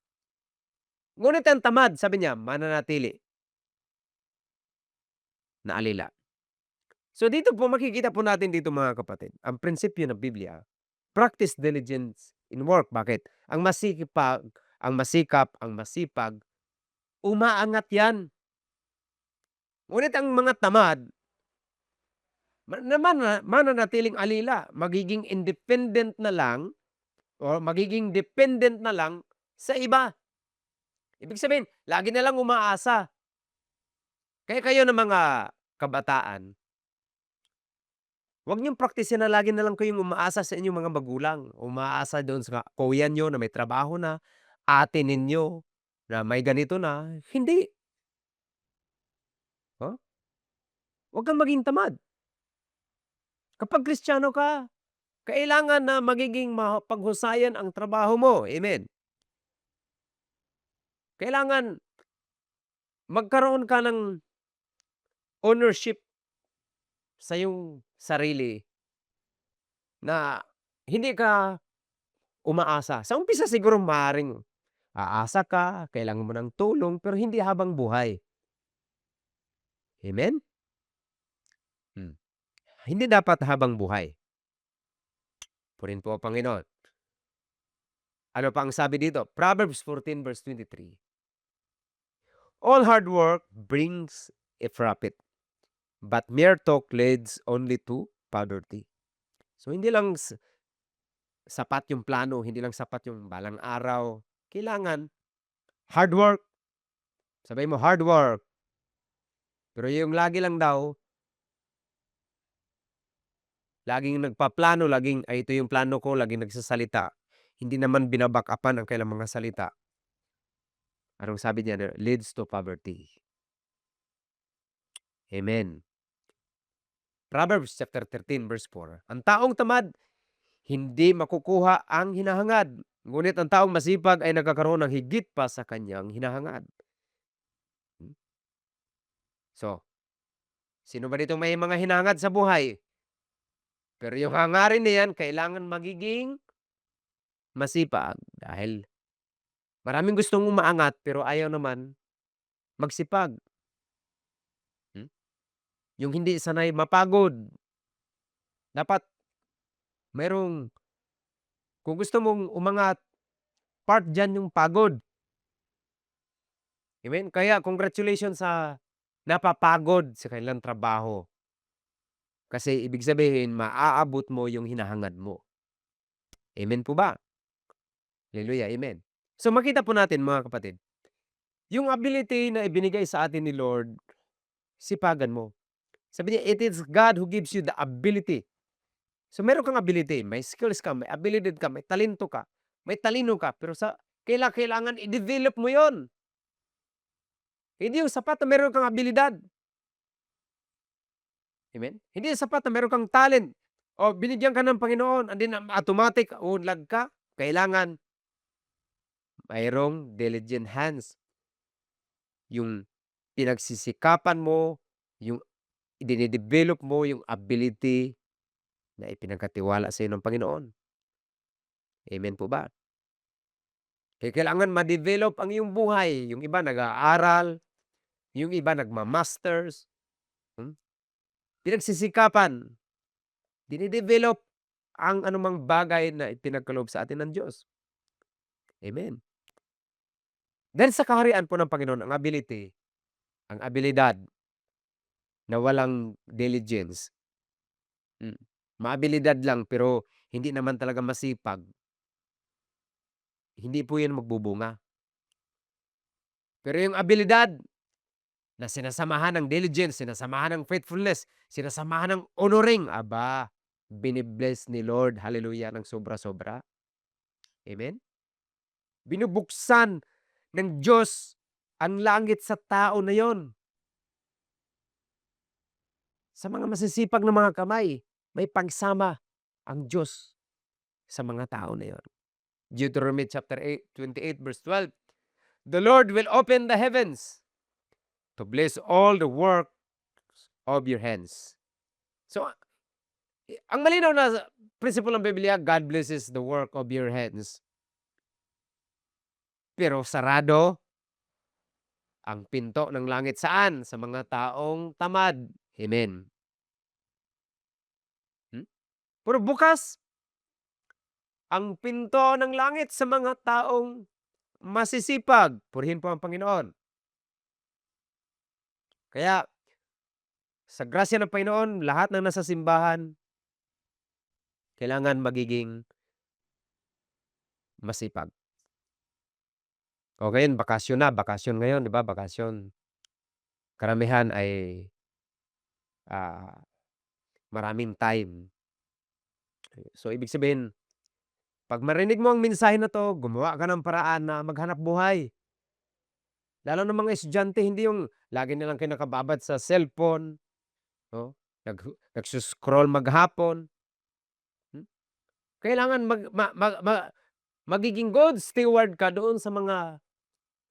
B: Ngunit ang tamad, sabi niya, mananatili na alila. So dito po makikita po natin dito mga kapatid, ang prinsipyo ng Biblia, practice diligence in work. Bakit? Ang masikap, ang masipag, umaangat yan. Ngunit ang mga tamad, mananatiling alila, magiging independent na lang o magiging dependent na lang sa iba. Ibig sabihin, lagi na lang umaasa. Kaya kayo ng mga kabataan, huwag niyong praktisin na lagi na lang kayong umaasa sa inyong mga magulang. Umaasa doon sa kuya niyo na may trabaho na, ate ninyo na may ganito na. Hindi. Huh? Huwag kang maging tamad. Kapag Kristiyano ka, kailangan na magiging mapaghusayan ang trabaho mo. Amen. Kailangan magkaroon ka ng ownership sa iyong sarili na hindi ka umaasa. Sa umpisa siguro maaaring aasa ka, kailangan mo ng tulong, pero hindi habang buhay. Amen? Hindi dapat habang buhay. Purihin po ang Panginoon. Ano pa ang sabi dito? Proverbs 14 verse 23. All hard work brings a profit, but mere talk leads only to poverty. So hindi lang sapat yung plano, hindi lang sapat yung balang araw. Kailangan hard work. Sabay mo hard work. Pero yung lagi lang daw, laging nagpaplano, laging ito yung plano ko, laging nagsasalita. Hindi naman binaback-upan ang kailang mga salita. Anong sabi niya? Leads to poverty. Amen. Proverbs chapter 13 verse 4. Ang taong tamad, hindi makukuha ang hinahangad. Ngunit ang taong masipag ay nagkakaroon ng higit pa sa kanyang hinahangad. So, sino ba dito may mga hinahangad sa buhay? Pero yung hangarin na yan, kailangan magiging masipag. Dahil maraming gustong umaangat, pero ayaw naman magsipag. Yung hindi sanay mapagod. Dapat merong, kung gusto mong umangat, part dyan yung pagod. Amen? Kaya congratulations sa napapagod sa kanilang trabaho. Kasi ibig sabihin, maaabot mo yung hinahangad mo. Amen po ba? Hallelujah, amen. So makita po natin mga kapatid, yung ability na ibinigay sa atin ni Lord, sipagan mo. Sabi niya, it is God who gives you the ability. So meron kang ability, may skills ka, may ability ka, may talento ka, may talino ka, pero kailangan i-develop mo yon. Hindi yung sapat na meron kang abilidad. Amen? Hindi yung sapat na meron kang talent. O binigyan ka ng Panginoon, and then automatic, unlag ka. Kailangan mayroong diligent hands. Yung pinagsisikapan mo, yung i-develop mo yung ability na ipinagkatiwala sa iyo ng Panginoon. Amen po ba? Kaya kailangan ma-develop ang iyong buhay. Yung iba nag-aaral, yung iba nagma-masters. Pinagsisikapan, dinidevelop ang anumang bagay na ipinagkaloob sa atin ng Diyos. Amen. Dahil sa kaharian po ng Panginoon, ang ability, ang abilidad na walang diligence, maabilidad lang pero hindi naman talaga masipag, hindi po yan magbubunga. Pero yung abilidad na sinasamahan ng diligence, sinasamahan ng faithfulness, sinasamahan ng honoring, aba, binibless ni Lord, hallelujah, ng sobra-sobra. Amen? Binubuksan ng Diyos ang langit sa tao na yon. Sa mga masisipag na mga kamay, may pagsama ang Diyos sa mga tao na yon. Deuteronomy chapter 28 verse 12. The Lord will open the heavens to bless all the work of your hands. So, ang malinaw na prinsipyo ng Biblia, God blesses the work of your hands. Pero sarado ang pinto ng langit saan? Sa mga taong tamad. Amen. Pero bukas ang pinto ng langit sa mga taong masisipag. Purihin po ang Panginoon. Kaya, sa grasya ng Panginoon, lahat ng nasa simbahan, kailangan magiging masipag. O ngayon, bakasyon na. Bakasyon ngayon, di ba? Bakasyon. Karamihan ay maraming time. So, ibig sabihin, pag marinig mo ang mensahe na to, gumawa ka ng paraan na maghanap buhay. Lalo ng mga estudyante, hindi yung lagi nilang kinakababad sa cellphone, no? Nagsuscroll maghapon. Kailangan magiging good steward ka doon sa mga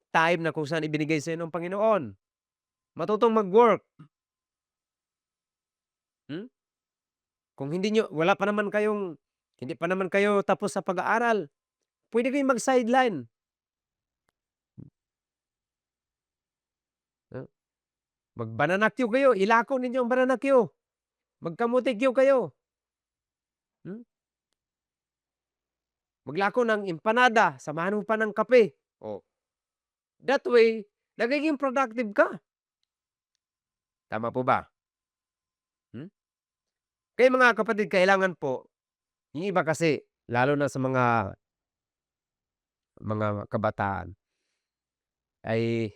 B: time na kung saan ibinigay sa ng Panginoon. Matutong mag-work. Kung hindi pa naman kayo tapos sa pag-aaral, pwede kayong mag-sideline. Mag-banana Q kayo, ilako ninyo ang banana Q. Magkamuti Q kayo. Maglako ng empanada, samahan mo pa ng kape. That way, nagiging productive ka. Tama po ba? Kaya mga kapatid, kailangan po, yung iba kasi, lalo na sa mga kabataan, ay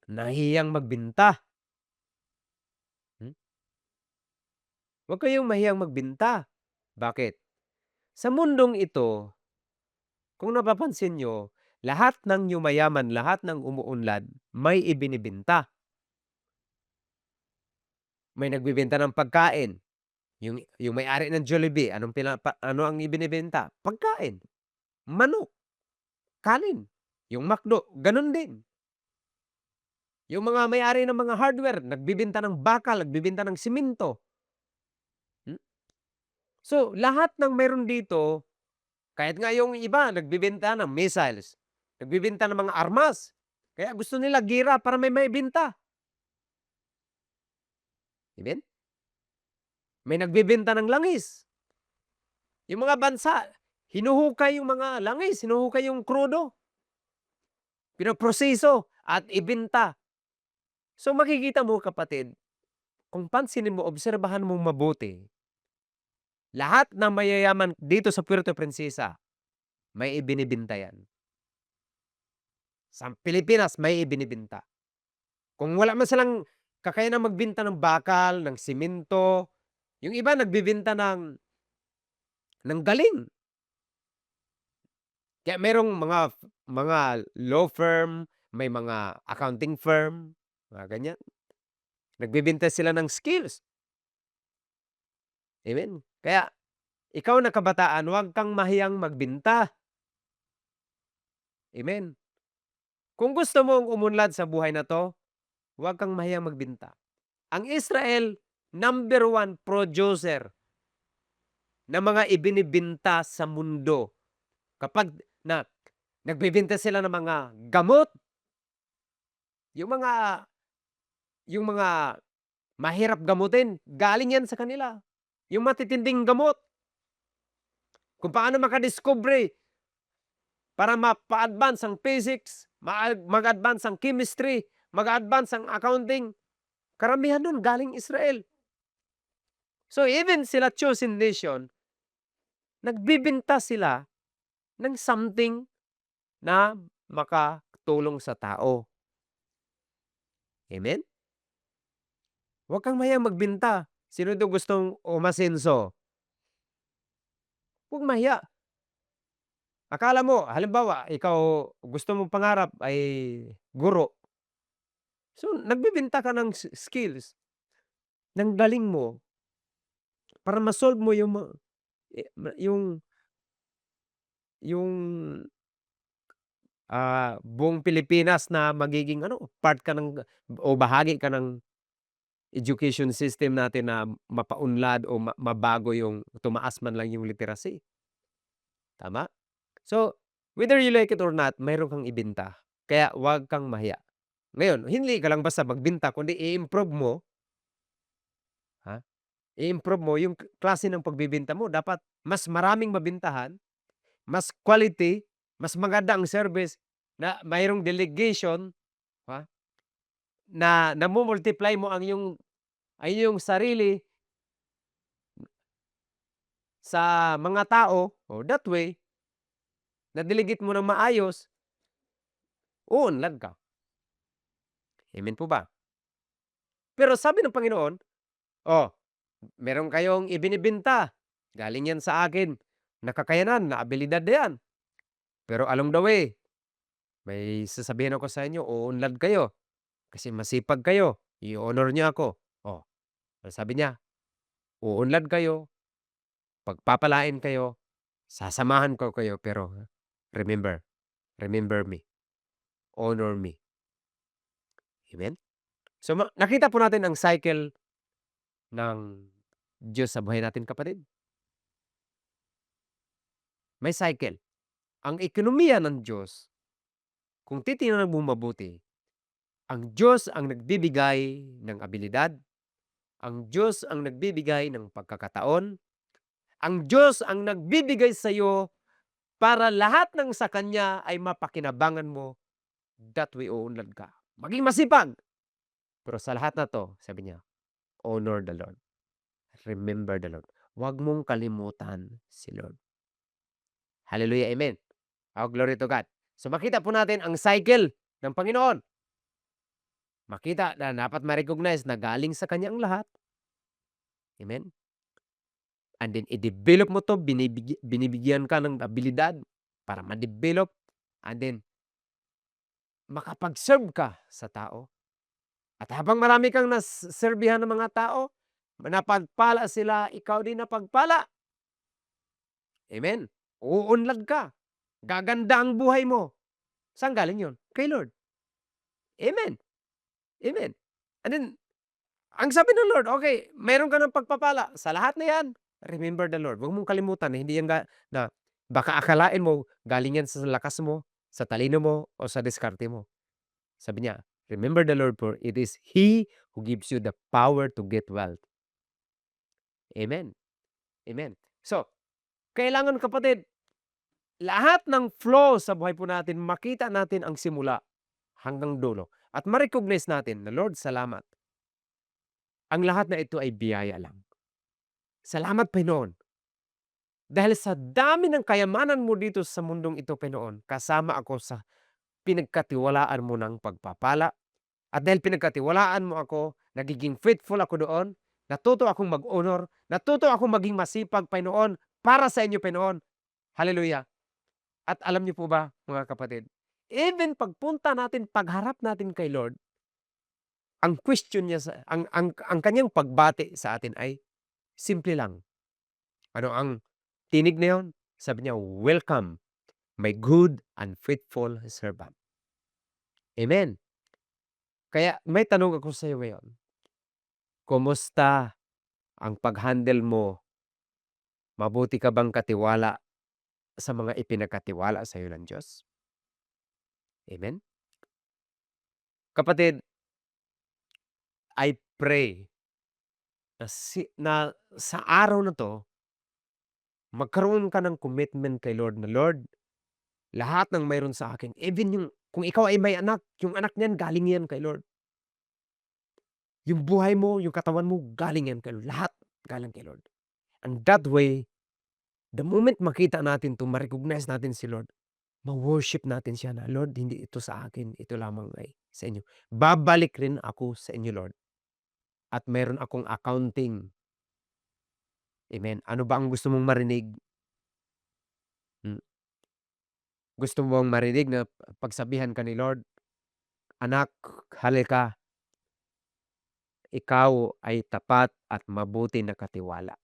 B: nahihiyang magbinta. Huwag kayong mahiyang magbinta. Bakit? Sa mundong ito, kung napapansin nyo, lahat ng yumayaman, lahat ng umuunlad, may ibinibinta. May nagbibenta ng pagkain. Yung may-ari ng Jollibee, ano ang ibinibenta? Pagkain. Manok. Kanin. Yung McDo, ganun din. Yung mga may-ari ng mga hardware, nagbibenta ng bakal, nagbibenta ng simento. So, lahat ng meron dito, kahit nga yung iba, nagbibenta ng missiles, nagbibenta ng mga armas. Kaya gusto nila gira para may maibenta. Amen? May nagbibenta ng langis. Yung mga bansa, hinuhukay yung mga langis, hinuhukay yung krudo. Pinoproseso at ibenta. So makikita mo kapatid, kung pansinin mo, obserbahan mong mabuti, lahat na mayayaman dito sa Puerto Princesa, may ibinibinta yan. Sa Pilipinas, may ibinibinta. Kung wala man silang kakayanang magbinta ng bakal, ng simento, yung iba nagbibinta ng galing. Kaya merong mga law firm, may mga accounting firm, mga ganyan. Nagbibinta sila ng skills. Amen? Kaya, ikaw na kabataan, huwag kang mahiyang magbinta. Amen? Kung gusto mong umunlad sa buhay na to, huwag kang mahiyang magbinta. Ang Israel, number 1 producer na mga ibinibinta sa mundo. Kapag nagbibinta sila ng mga gamot, yung mga mahirap gamutin, galing yan sa kanila. Yung matitinding gamot. Kung paano makadiscovery para mapa-advance ang physics, mag-advance ang chemistry, mag-advance ang accounting. Karamihan nun galing Israel. So even sila chosen nation, nagbibinta sila ng something na makatulong sa tao. Amen? Huwag kang mahiyang magbinta. Sino ito gustong umasenso? Huwag mahiya. Akala mo, halimbawa, ikaw gusto mong pangarap ay guro. So, nagbebenta ka ng skills, ng galing mo para ma-solve mo yung yung buong Pilipinas na magiging ano, part ka ng o bahagi ka ng education system natin na mapaunlad o mabago yung tumaas man lang yung literacy, tama? So, whether you like it or not, mayro'n kang ibenta, kaya 'wag kang mahiya. Ngayon, hindi ka lang basta magbenta kundi i-improve mo, ha, i-improve mo yung klase ng pagbebenta mo. Dapat mas maraming mabentahan, mas quality, mas maganda ang service na mayroong delegation, ha, na namu-multiply mo ang iyong sarili sa mga tao, o that way, na-delegate mo ng maayos, uunlad ka. Amen po ba? Pero sabi ng Panginoon, "Oh, meron kayong ibinebenta, galing yan sa akin na kakayanan, na abilidad na yan. Pero along the way, may sasabihin ako sa inyo, uunlad kayo kasi masipag kayo, i-honor niyo ako." Oh, sabi niya, uunlad kayo, pagpapalain kayo, sasamahan ko kayo, pero remember, remember me, honor me. Amen? So, nakita po natin ang cycle ng Diyos sa buhay natin, kapatid. May cycle. Ang ekonomiya ng Diyos, kung titingnan mo mabuti, ang Diyos ang nagbibigay ng abilidad, ang Diyos ang nagbibigay ng pagkakataon, ang Diyos ang nagbibigay sa iyo para lahat ng sa Kanya ay mapakinabangan mo, that way uunlad ka. Maging masipag. Pero sa lahat na 'to, sabi niya, honor the Lord. Remember the Lord. Huwag mong kalimutan si Lord. Hallelujah, amen. Oh, glory to God. So makita po natin ang cycle ng Panginoon. Makita na dapat ma-recognize na galing sa Kanya ang lahat. Amen. And then i-develop mo 'to, binibigyan ka ng abilidad para ma-develop, and then makapag-serve ka sa tao. At habang marami kang naserbihan ng mga tao, napagpala sila, ikaw din napagpala. Amen. Uunlad ka, gaganda ang buhay mo. Saan galing 'yon? Kay Lord. Amen, amen. And then, ang sabi ng Lord, "Okay, meron ka ng pagpapala, sa lahat na 'yan, remember the Lord." Huwag mong kalimutan na hindi 'yan na baka akalain mo galing 'yan sa lakas mo, sa talino mo, o sa diskarte mo. Sabi niya, "Remember the Lord, for it is He who gives you the power to get wealth." Amen, amen. So, kailangan, kapatid, lahat ng flow sa buhay po natin, makita natin ang simula hanggang dulo at ma-recognize natin na, "Lord, salamat. Ang lahat na ito ay biyaya lang. Salamat, Panginoon. Dahil sa dami ng kayamanan mo dito sa mundong ito, Panginoon, kasama ako sa pinagkatiwalaan mo ng pagpapala. At dahil pinagkatiwalaan mo ako, nagiging faithful ako doon, natuto akong mag-honor, natuto akong maging masipag, Panginoon, para sa inyo, Panginoon." Hallelujah. At alam niyo po ba, mga kapatid, even pagpunta natin, pagharap natin kay Lord, ang question niya ang kanyang pagbati sa atin ay simple lang. Ano ang tinig na yun? Sabi niya, "Welcome, my good and faithful servant." Amen. Kaya may tanong ako sa iyo ngayon. Kumusta ang pag-handle mo? Mabuti ka bang katiwala sa mga ipinagkatiwala sa iyo ng Diyos? Amen. Kapatid, I pray na sa araw na 'to, magkaroon ka ng commitment kay Lord na, "Lord, lahat ng mayroon sa akin, even yung kung ikaw ay may anak, yung anak niyan galing yan kay Lord. Yung buhay mo, yung katawan mo, galing yan kay Lord, lahat galing kay Lord." And that way, the moment makita natin 'to, ma-recognize natin si Lord, ma-worship natin siya na, "Lord, hindi ito sa akin, ito lamang ay sa inyo. Babalik rin ako sa inyo, Lord, at meron akong accounting." Amen. Ano ba ang gusto mong marinig? Hmm. Gusto mo bang marinig na pagsabihan ka ni Lord, "Anak, halika, ikaw ay tapat at mabuti na katiwala."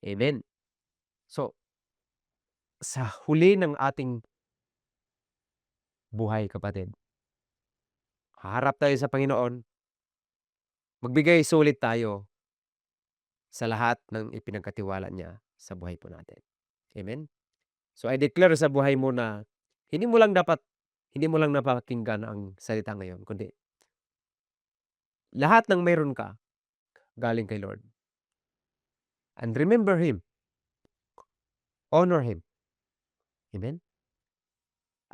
B: Amen. So, sa huli ng ating buhay kapatid, haharap tayo sa Panginoon, magbigay sulit tayo sa lahat ng ipinagkatiwala niya sa buhay po natin. Amen? So, I declare sa buhay mo na hindi mo lang dapat hindi mo lang napakinggan ang salita ngayon, kundi lahat ng meron ka galing kay Lord. And remember Him, honor Him. Amen?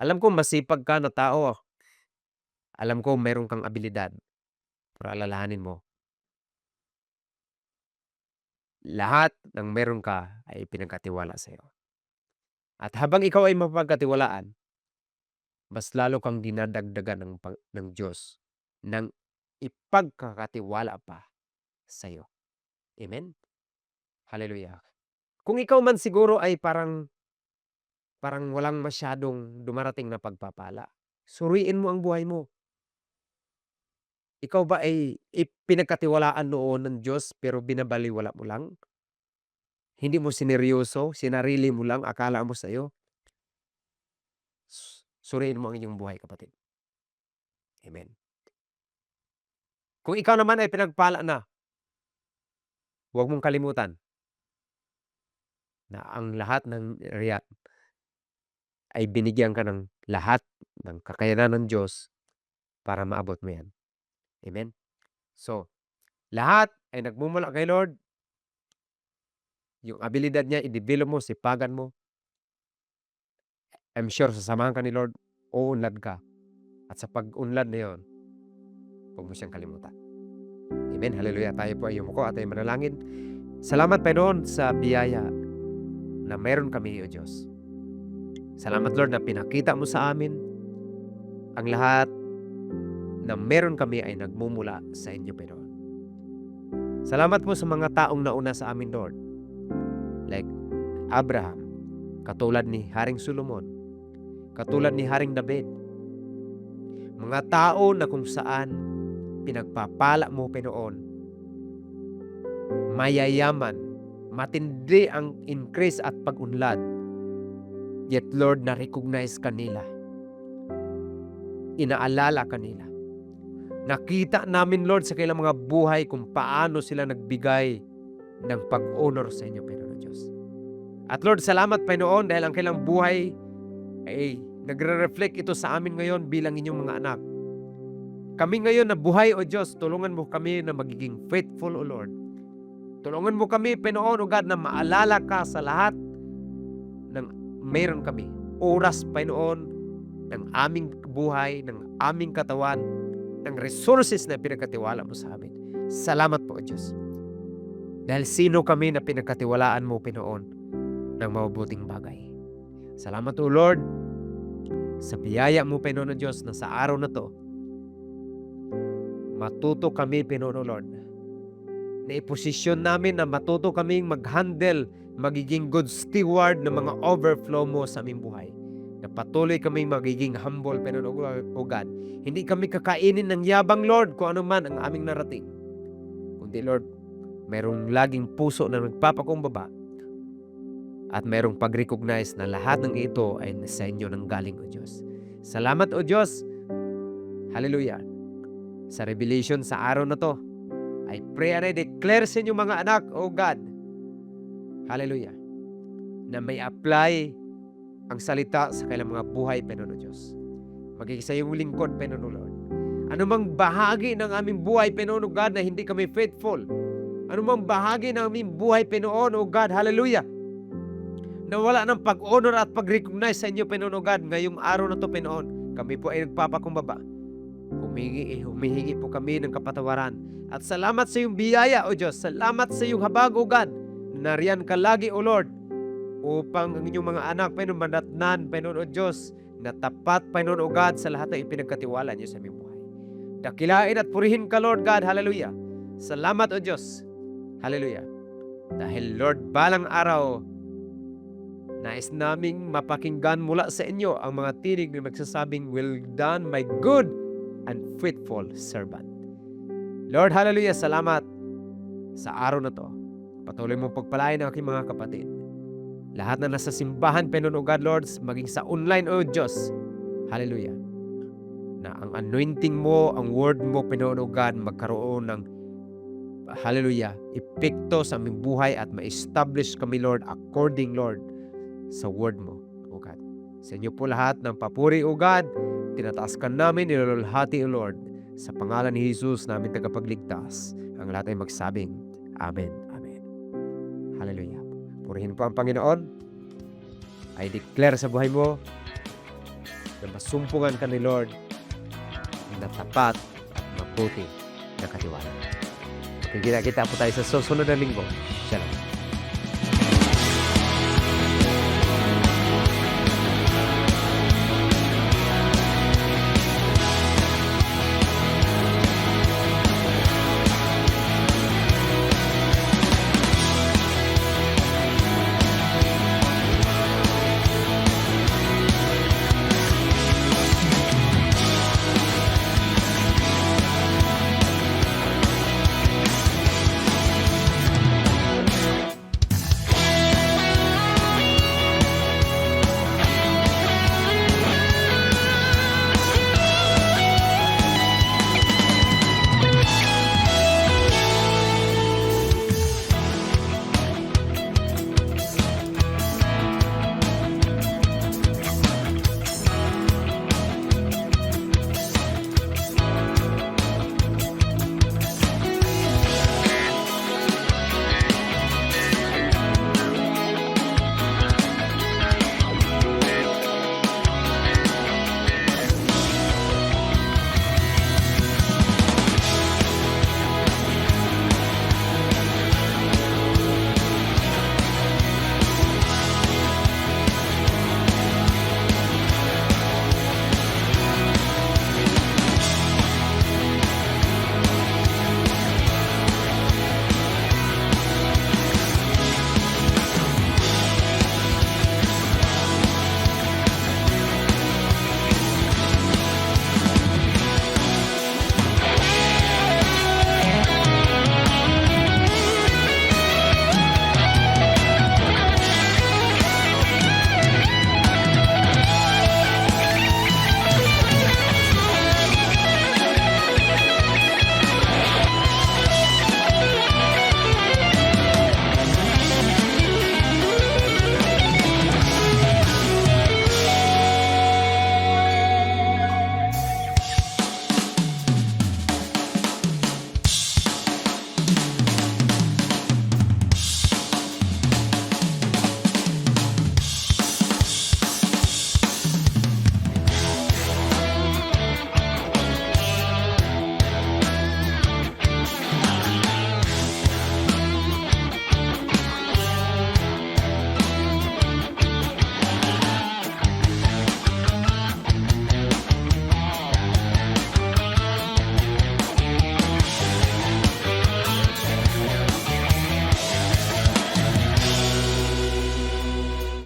B: Alam ko masipag ka na tao. Alam ko meron kang abilidad. Pero alalahanin mo, lahat ng meron ka ay pinagkatiwala sa iyo. At habang ikaw ay mapagkatiwalaan, mas lalo kang dinadagdagan ng Diyos ng ipagkakatiwala pa sa iyo. Amen? Hallelujah. Kung ikaw man siguro ay parang walang masyadong dumarating na pagpapala, suriin mo ang buhay mo. Ikaw ba ay ipinagkatiwalaan noon ng Diyos pero binabaliwala mo lang? Hindi mo sineryoso, sinarili mo lang, akala mo sa'yo? Suriin mo ang iyong buhay, kapatid. Amen. Kung ikaw naman ay pinagpala na, huwag mong kalimutan na ang lahat ng riyan ay binigyan ka ng lahat ng kakayanan ng Diyos para maabot mo yan. Amen? So, lahat ay nagmumula kay Lord. Yung abilidad niya, i-develop mo, sipagan mo. I'm sure sasamahan ka ni Lord, uunlad ka. At sa pag-unlad na yun, huwag mo siyang kalimutan. Amen. Hallelujah. Tayo po ay yumuko at ay manalangin. Salamat Panginoon sa biyaya na meron kami, O Diyos. Salamat Lord na pinakita mo sa amin ang lahat na meron kami ay nagmumula sa inyo, Panginoon. Salamat po sa mga taong nauna sa amin, Lord. Like Abraham, katulad ni Haring Solomon, katulad ni Haring David. Mga tao na kung saan pinagpapala mo, Panginoon, mayayaman, matindi ang increase at pag-unlad. Yet Lord, na-recognize kanila. Inaalala kanila. Nakita namin Lord sa kailang mga buhay kung paano sila nagbigay ng pag-honor sa inyo, Panginoon Diyos. At Lord, salamat Panginoon dahil ang kailang buhay ay nagre-reflect ito sa amin ngayon bilang inyong mga anak. Kami ngayon na buhay, O Diyos, tulungan mo kami na magiging faithful, O Lord. Tulungan mo kami, Panginoon, O God, na maalala ka sa lahat ng meron kami. Oras, Panginoon, ng aming buhay, ng aming katawan, ng resources na pinagkatiwala mo sa amin. Salamat po, O Diyos. Dahil sino kami na pinagkatiwalaan mo, Panginoon, ng mabubuting bagay. Salamat, O Lord, sa biyaya mo, Panginoon, O Diyos, na sa araw na to, matuto kami, Panginoon, O Lord, na iposisyon namin na matuto kaming mag-handle, magiging good steward ng mga overflow mo sa aming buhay. Na patuloy kaming magiging humble, Panginoon, O God. Hindi kami kakainin ng yabang, Lord, kung ano man ang aming narating. Kundi, Lord, merong laging puso na nagpapakumbaba at merong pag-recognize na lahat ng ito ay sa inyo nang galing, O Diyos. Salamat, O Diyos. Hallelujah. Sa revelation sa araw na to, I pray and I declare sa inyo mga anak, O God, hallelujah, na may apply ang salita sa kailang mga buhay, Panginoon Diyos. Magiging sa iyong lingkod, Panginoon Lord. Anumang bahagi ng aming buhay, Panginoon God, na hindi kami faithful. Anumang bahagi ng aming buhay, Panginoon, O God, hallelujah, na wala ng pag-honor at pag-recognize sa inyo, Panginoon God, ngayong araw na to, Panginoon, kami po ay nagpapakumbaba. Humihingi po kami ng kapatawaran. At salamat sa iyong biyaya, O Diyos. Salamat sa iyong habag, O God. Nariyan ka lagi, O Lord, upang ang inyong mga anak, Panginoon, mandatnan, Panginoon, O Diyos, na tapat, Panginoon, O God, sa lahat ng ipinagkatiwala niyo sa aming buhay. Dakilain at purihin ka, Lord God. Hallelujah. Salamat, O Diyos. Hallelujah. Dahil, Lord, balang araw, Nais naming mapakinggan mula sa inyo ang mga tinig na magsasabing, "Well done, my good and faithful servant." Lord, hallelujah, salamat sa araw na to. Patuloy mong pagpalain ang aking mga kapatid. Lahat na nasa simbahan, Panginoon o God, Lord, maging sa online, O Diyos, hallelujah, na ang anointing mo, ang word mo, Panginoon o God, magkaroon ng, hallelujah, epekto sa aming buhay at ma-establish kami, Lord, according, Lord, sa word mo, O God. Sa inyo po lahat ng papuri, O God, tinataas ka namin, nilululhati, O Lord, sa pangalan ni Jesus, namin tagapagligtas. Ang lahat ay magsabing, Amen, Amen. Hallelujah. Purihin po ang Panginoon. I declare sa buhay mo na masumpungan ka ni Lord na tapat at mabuti na katiwala. Kita-kita po tayo sa susunod na linggo. Shalom.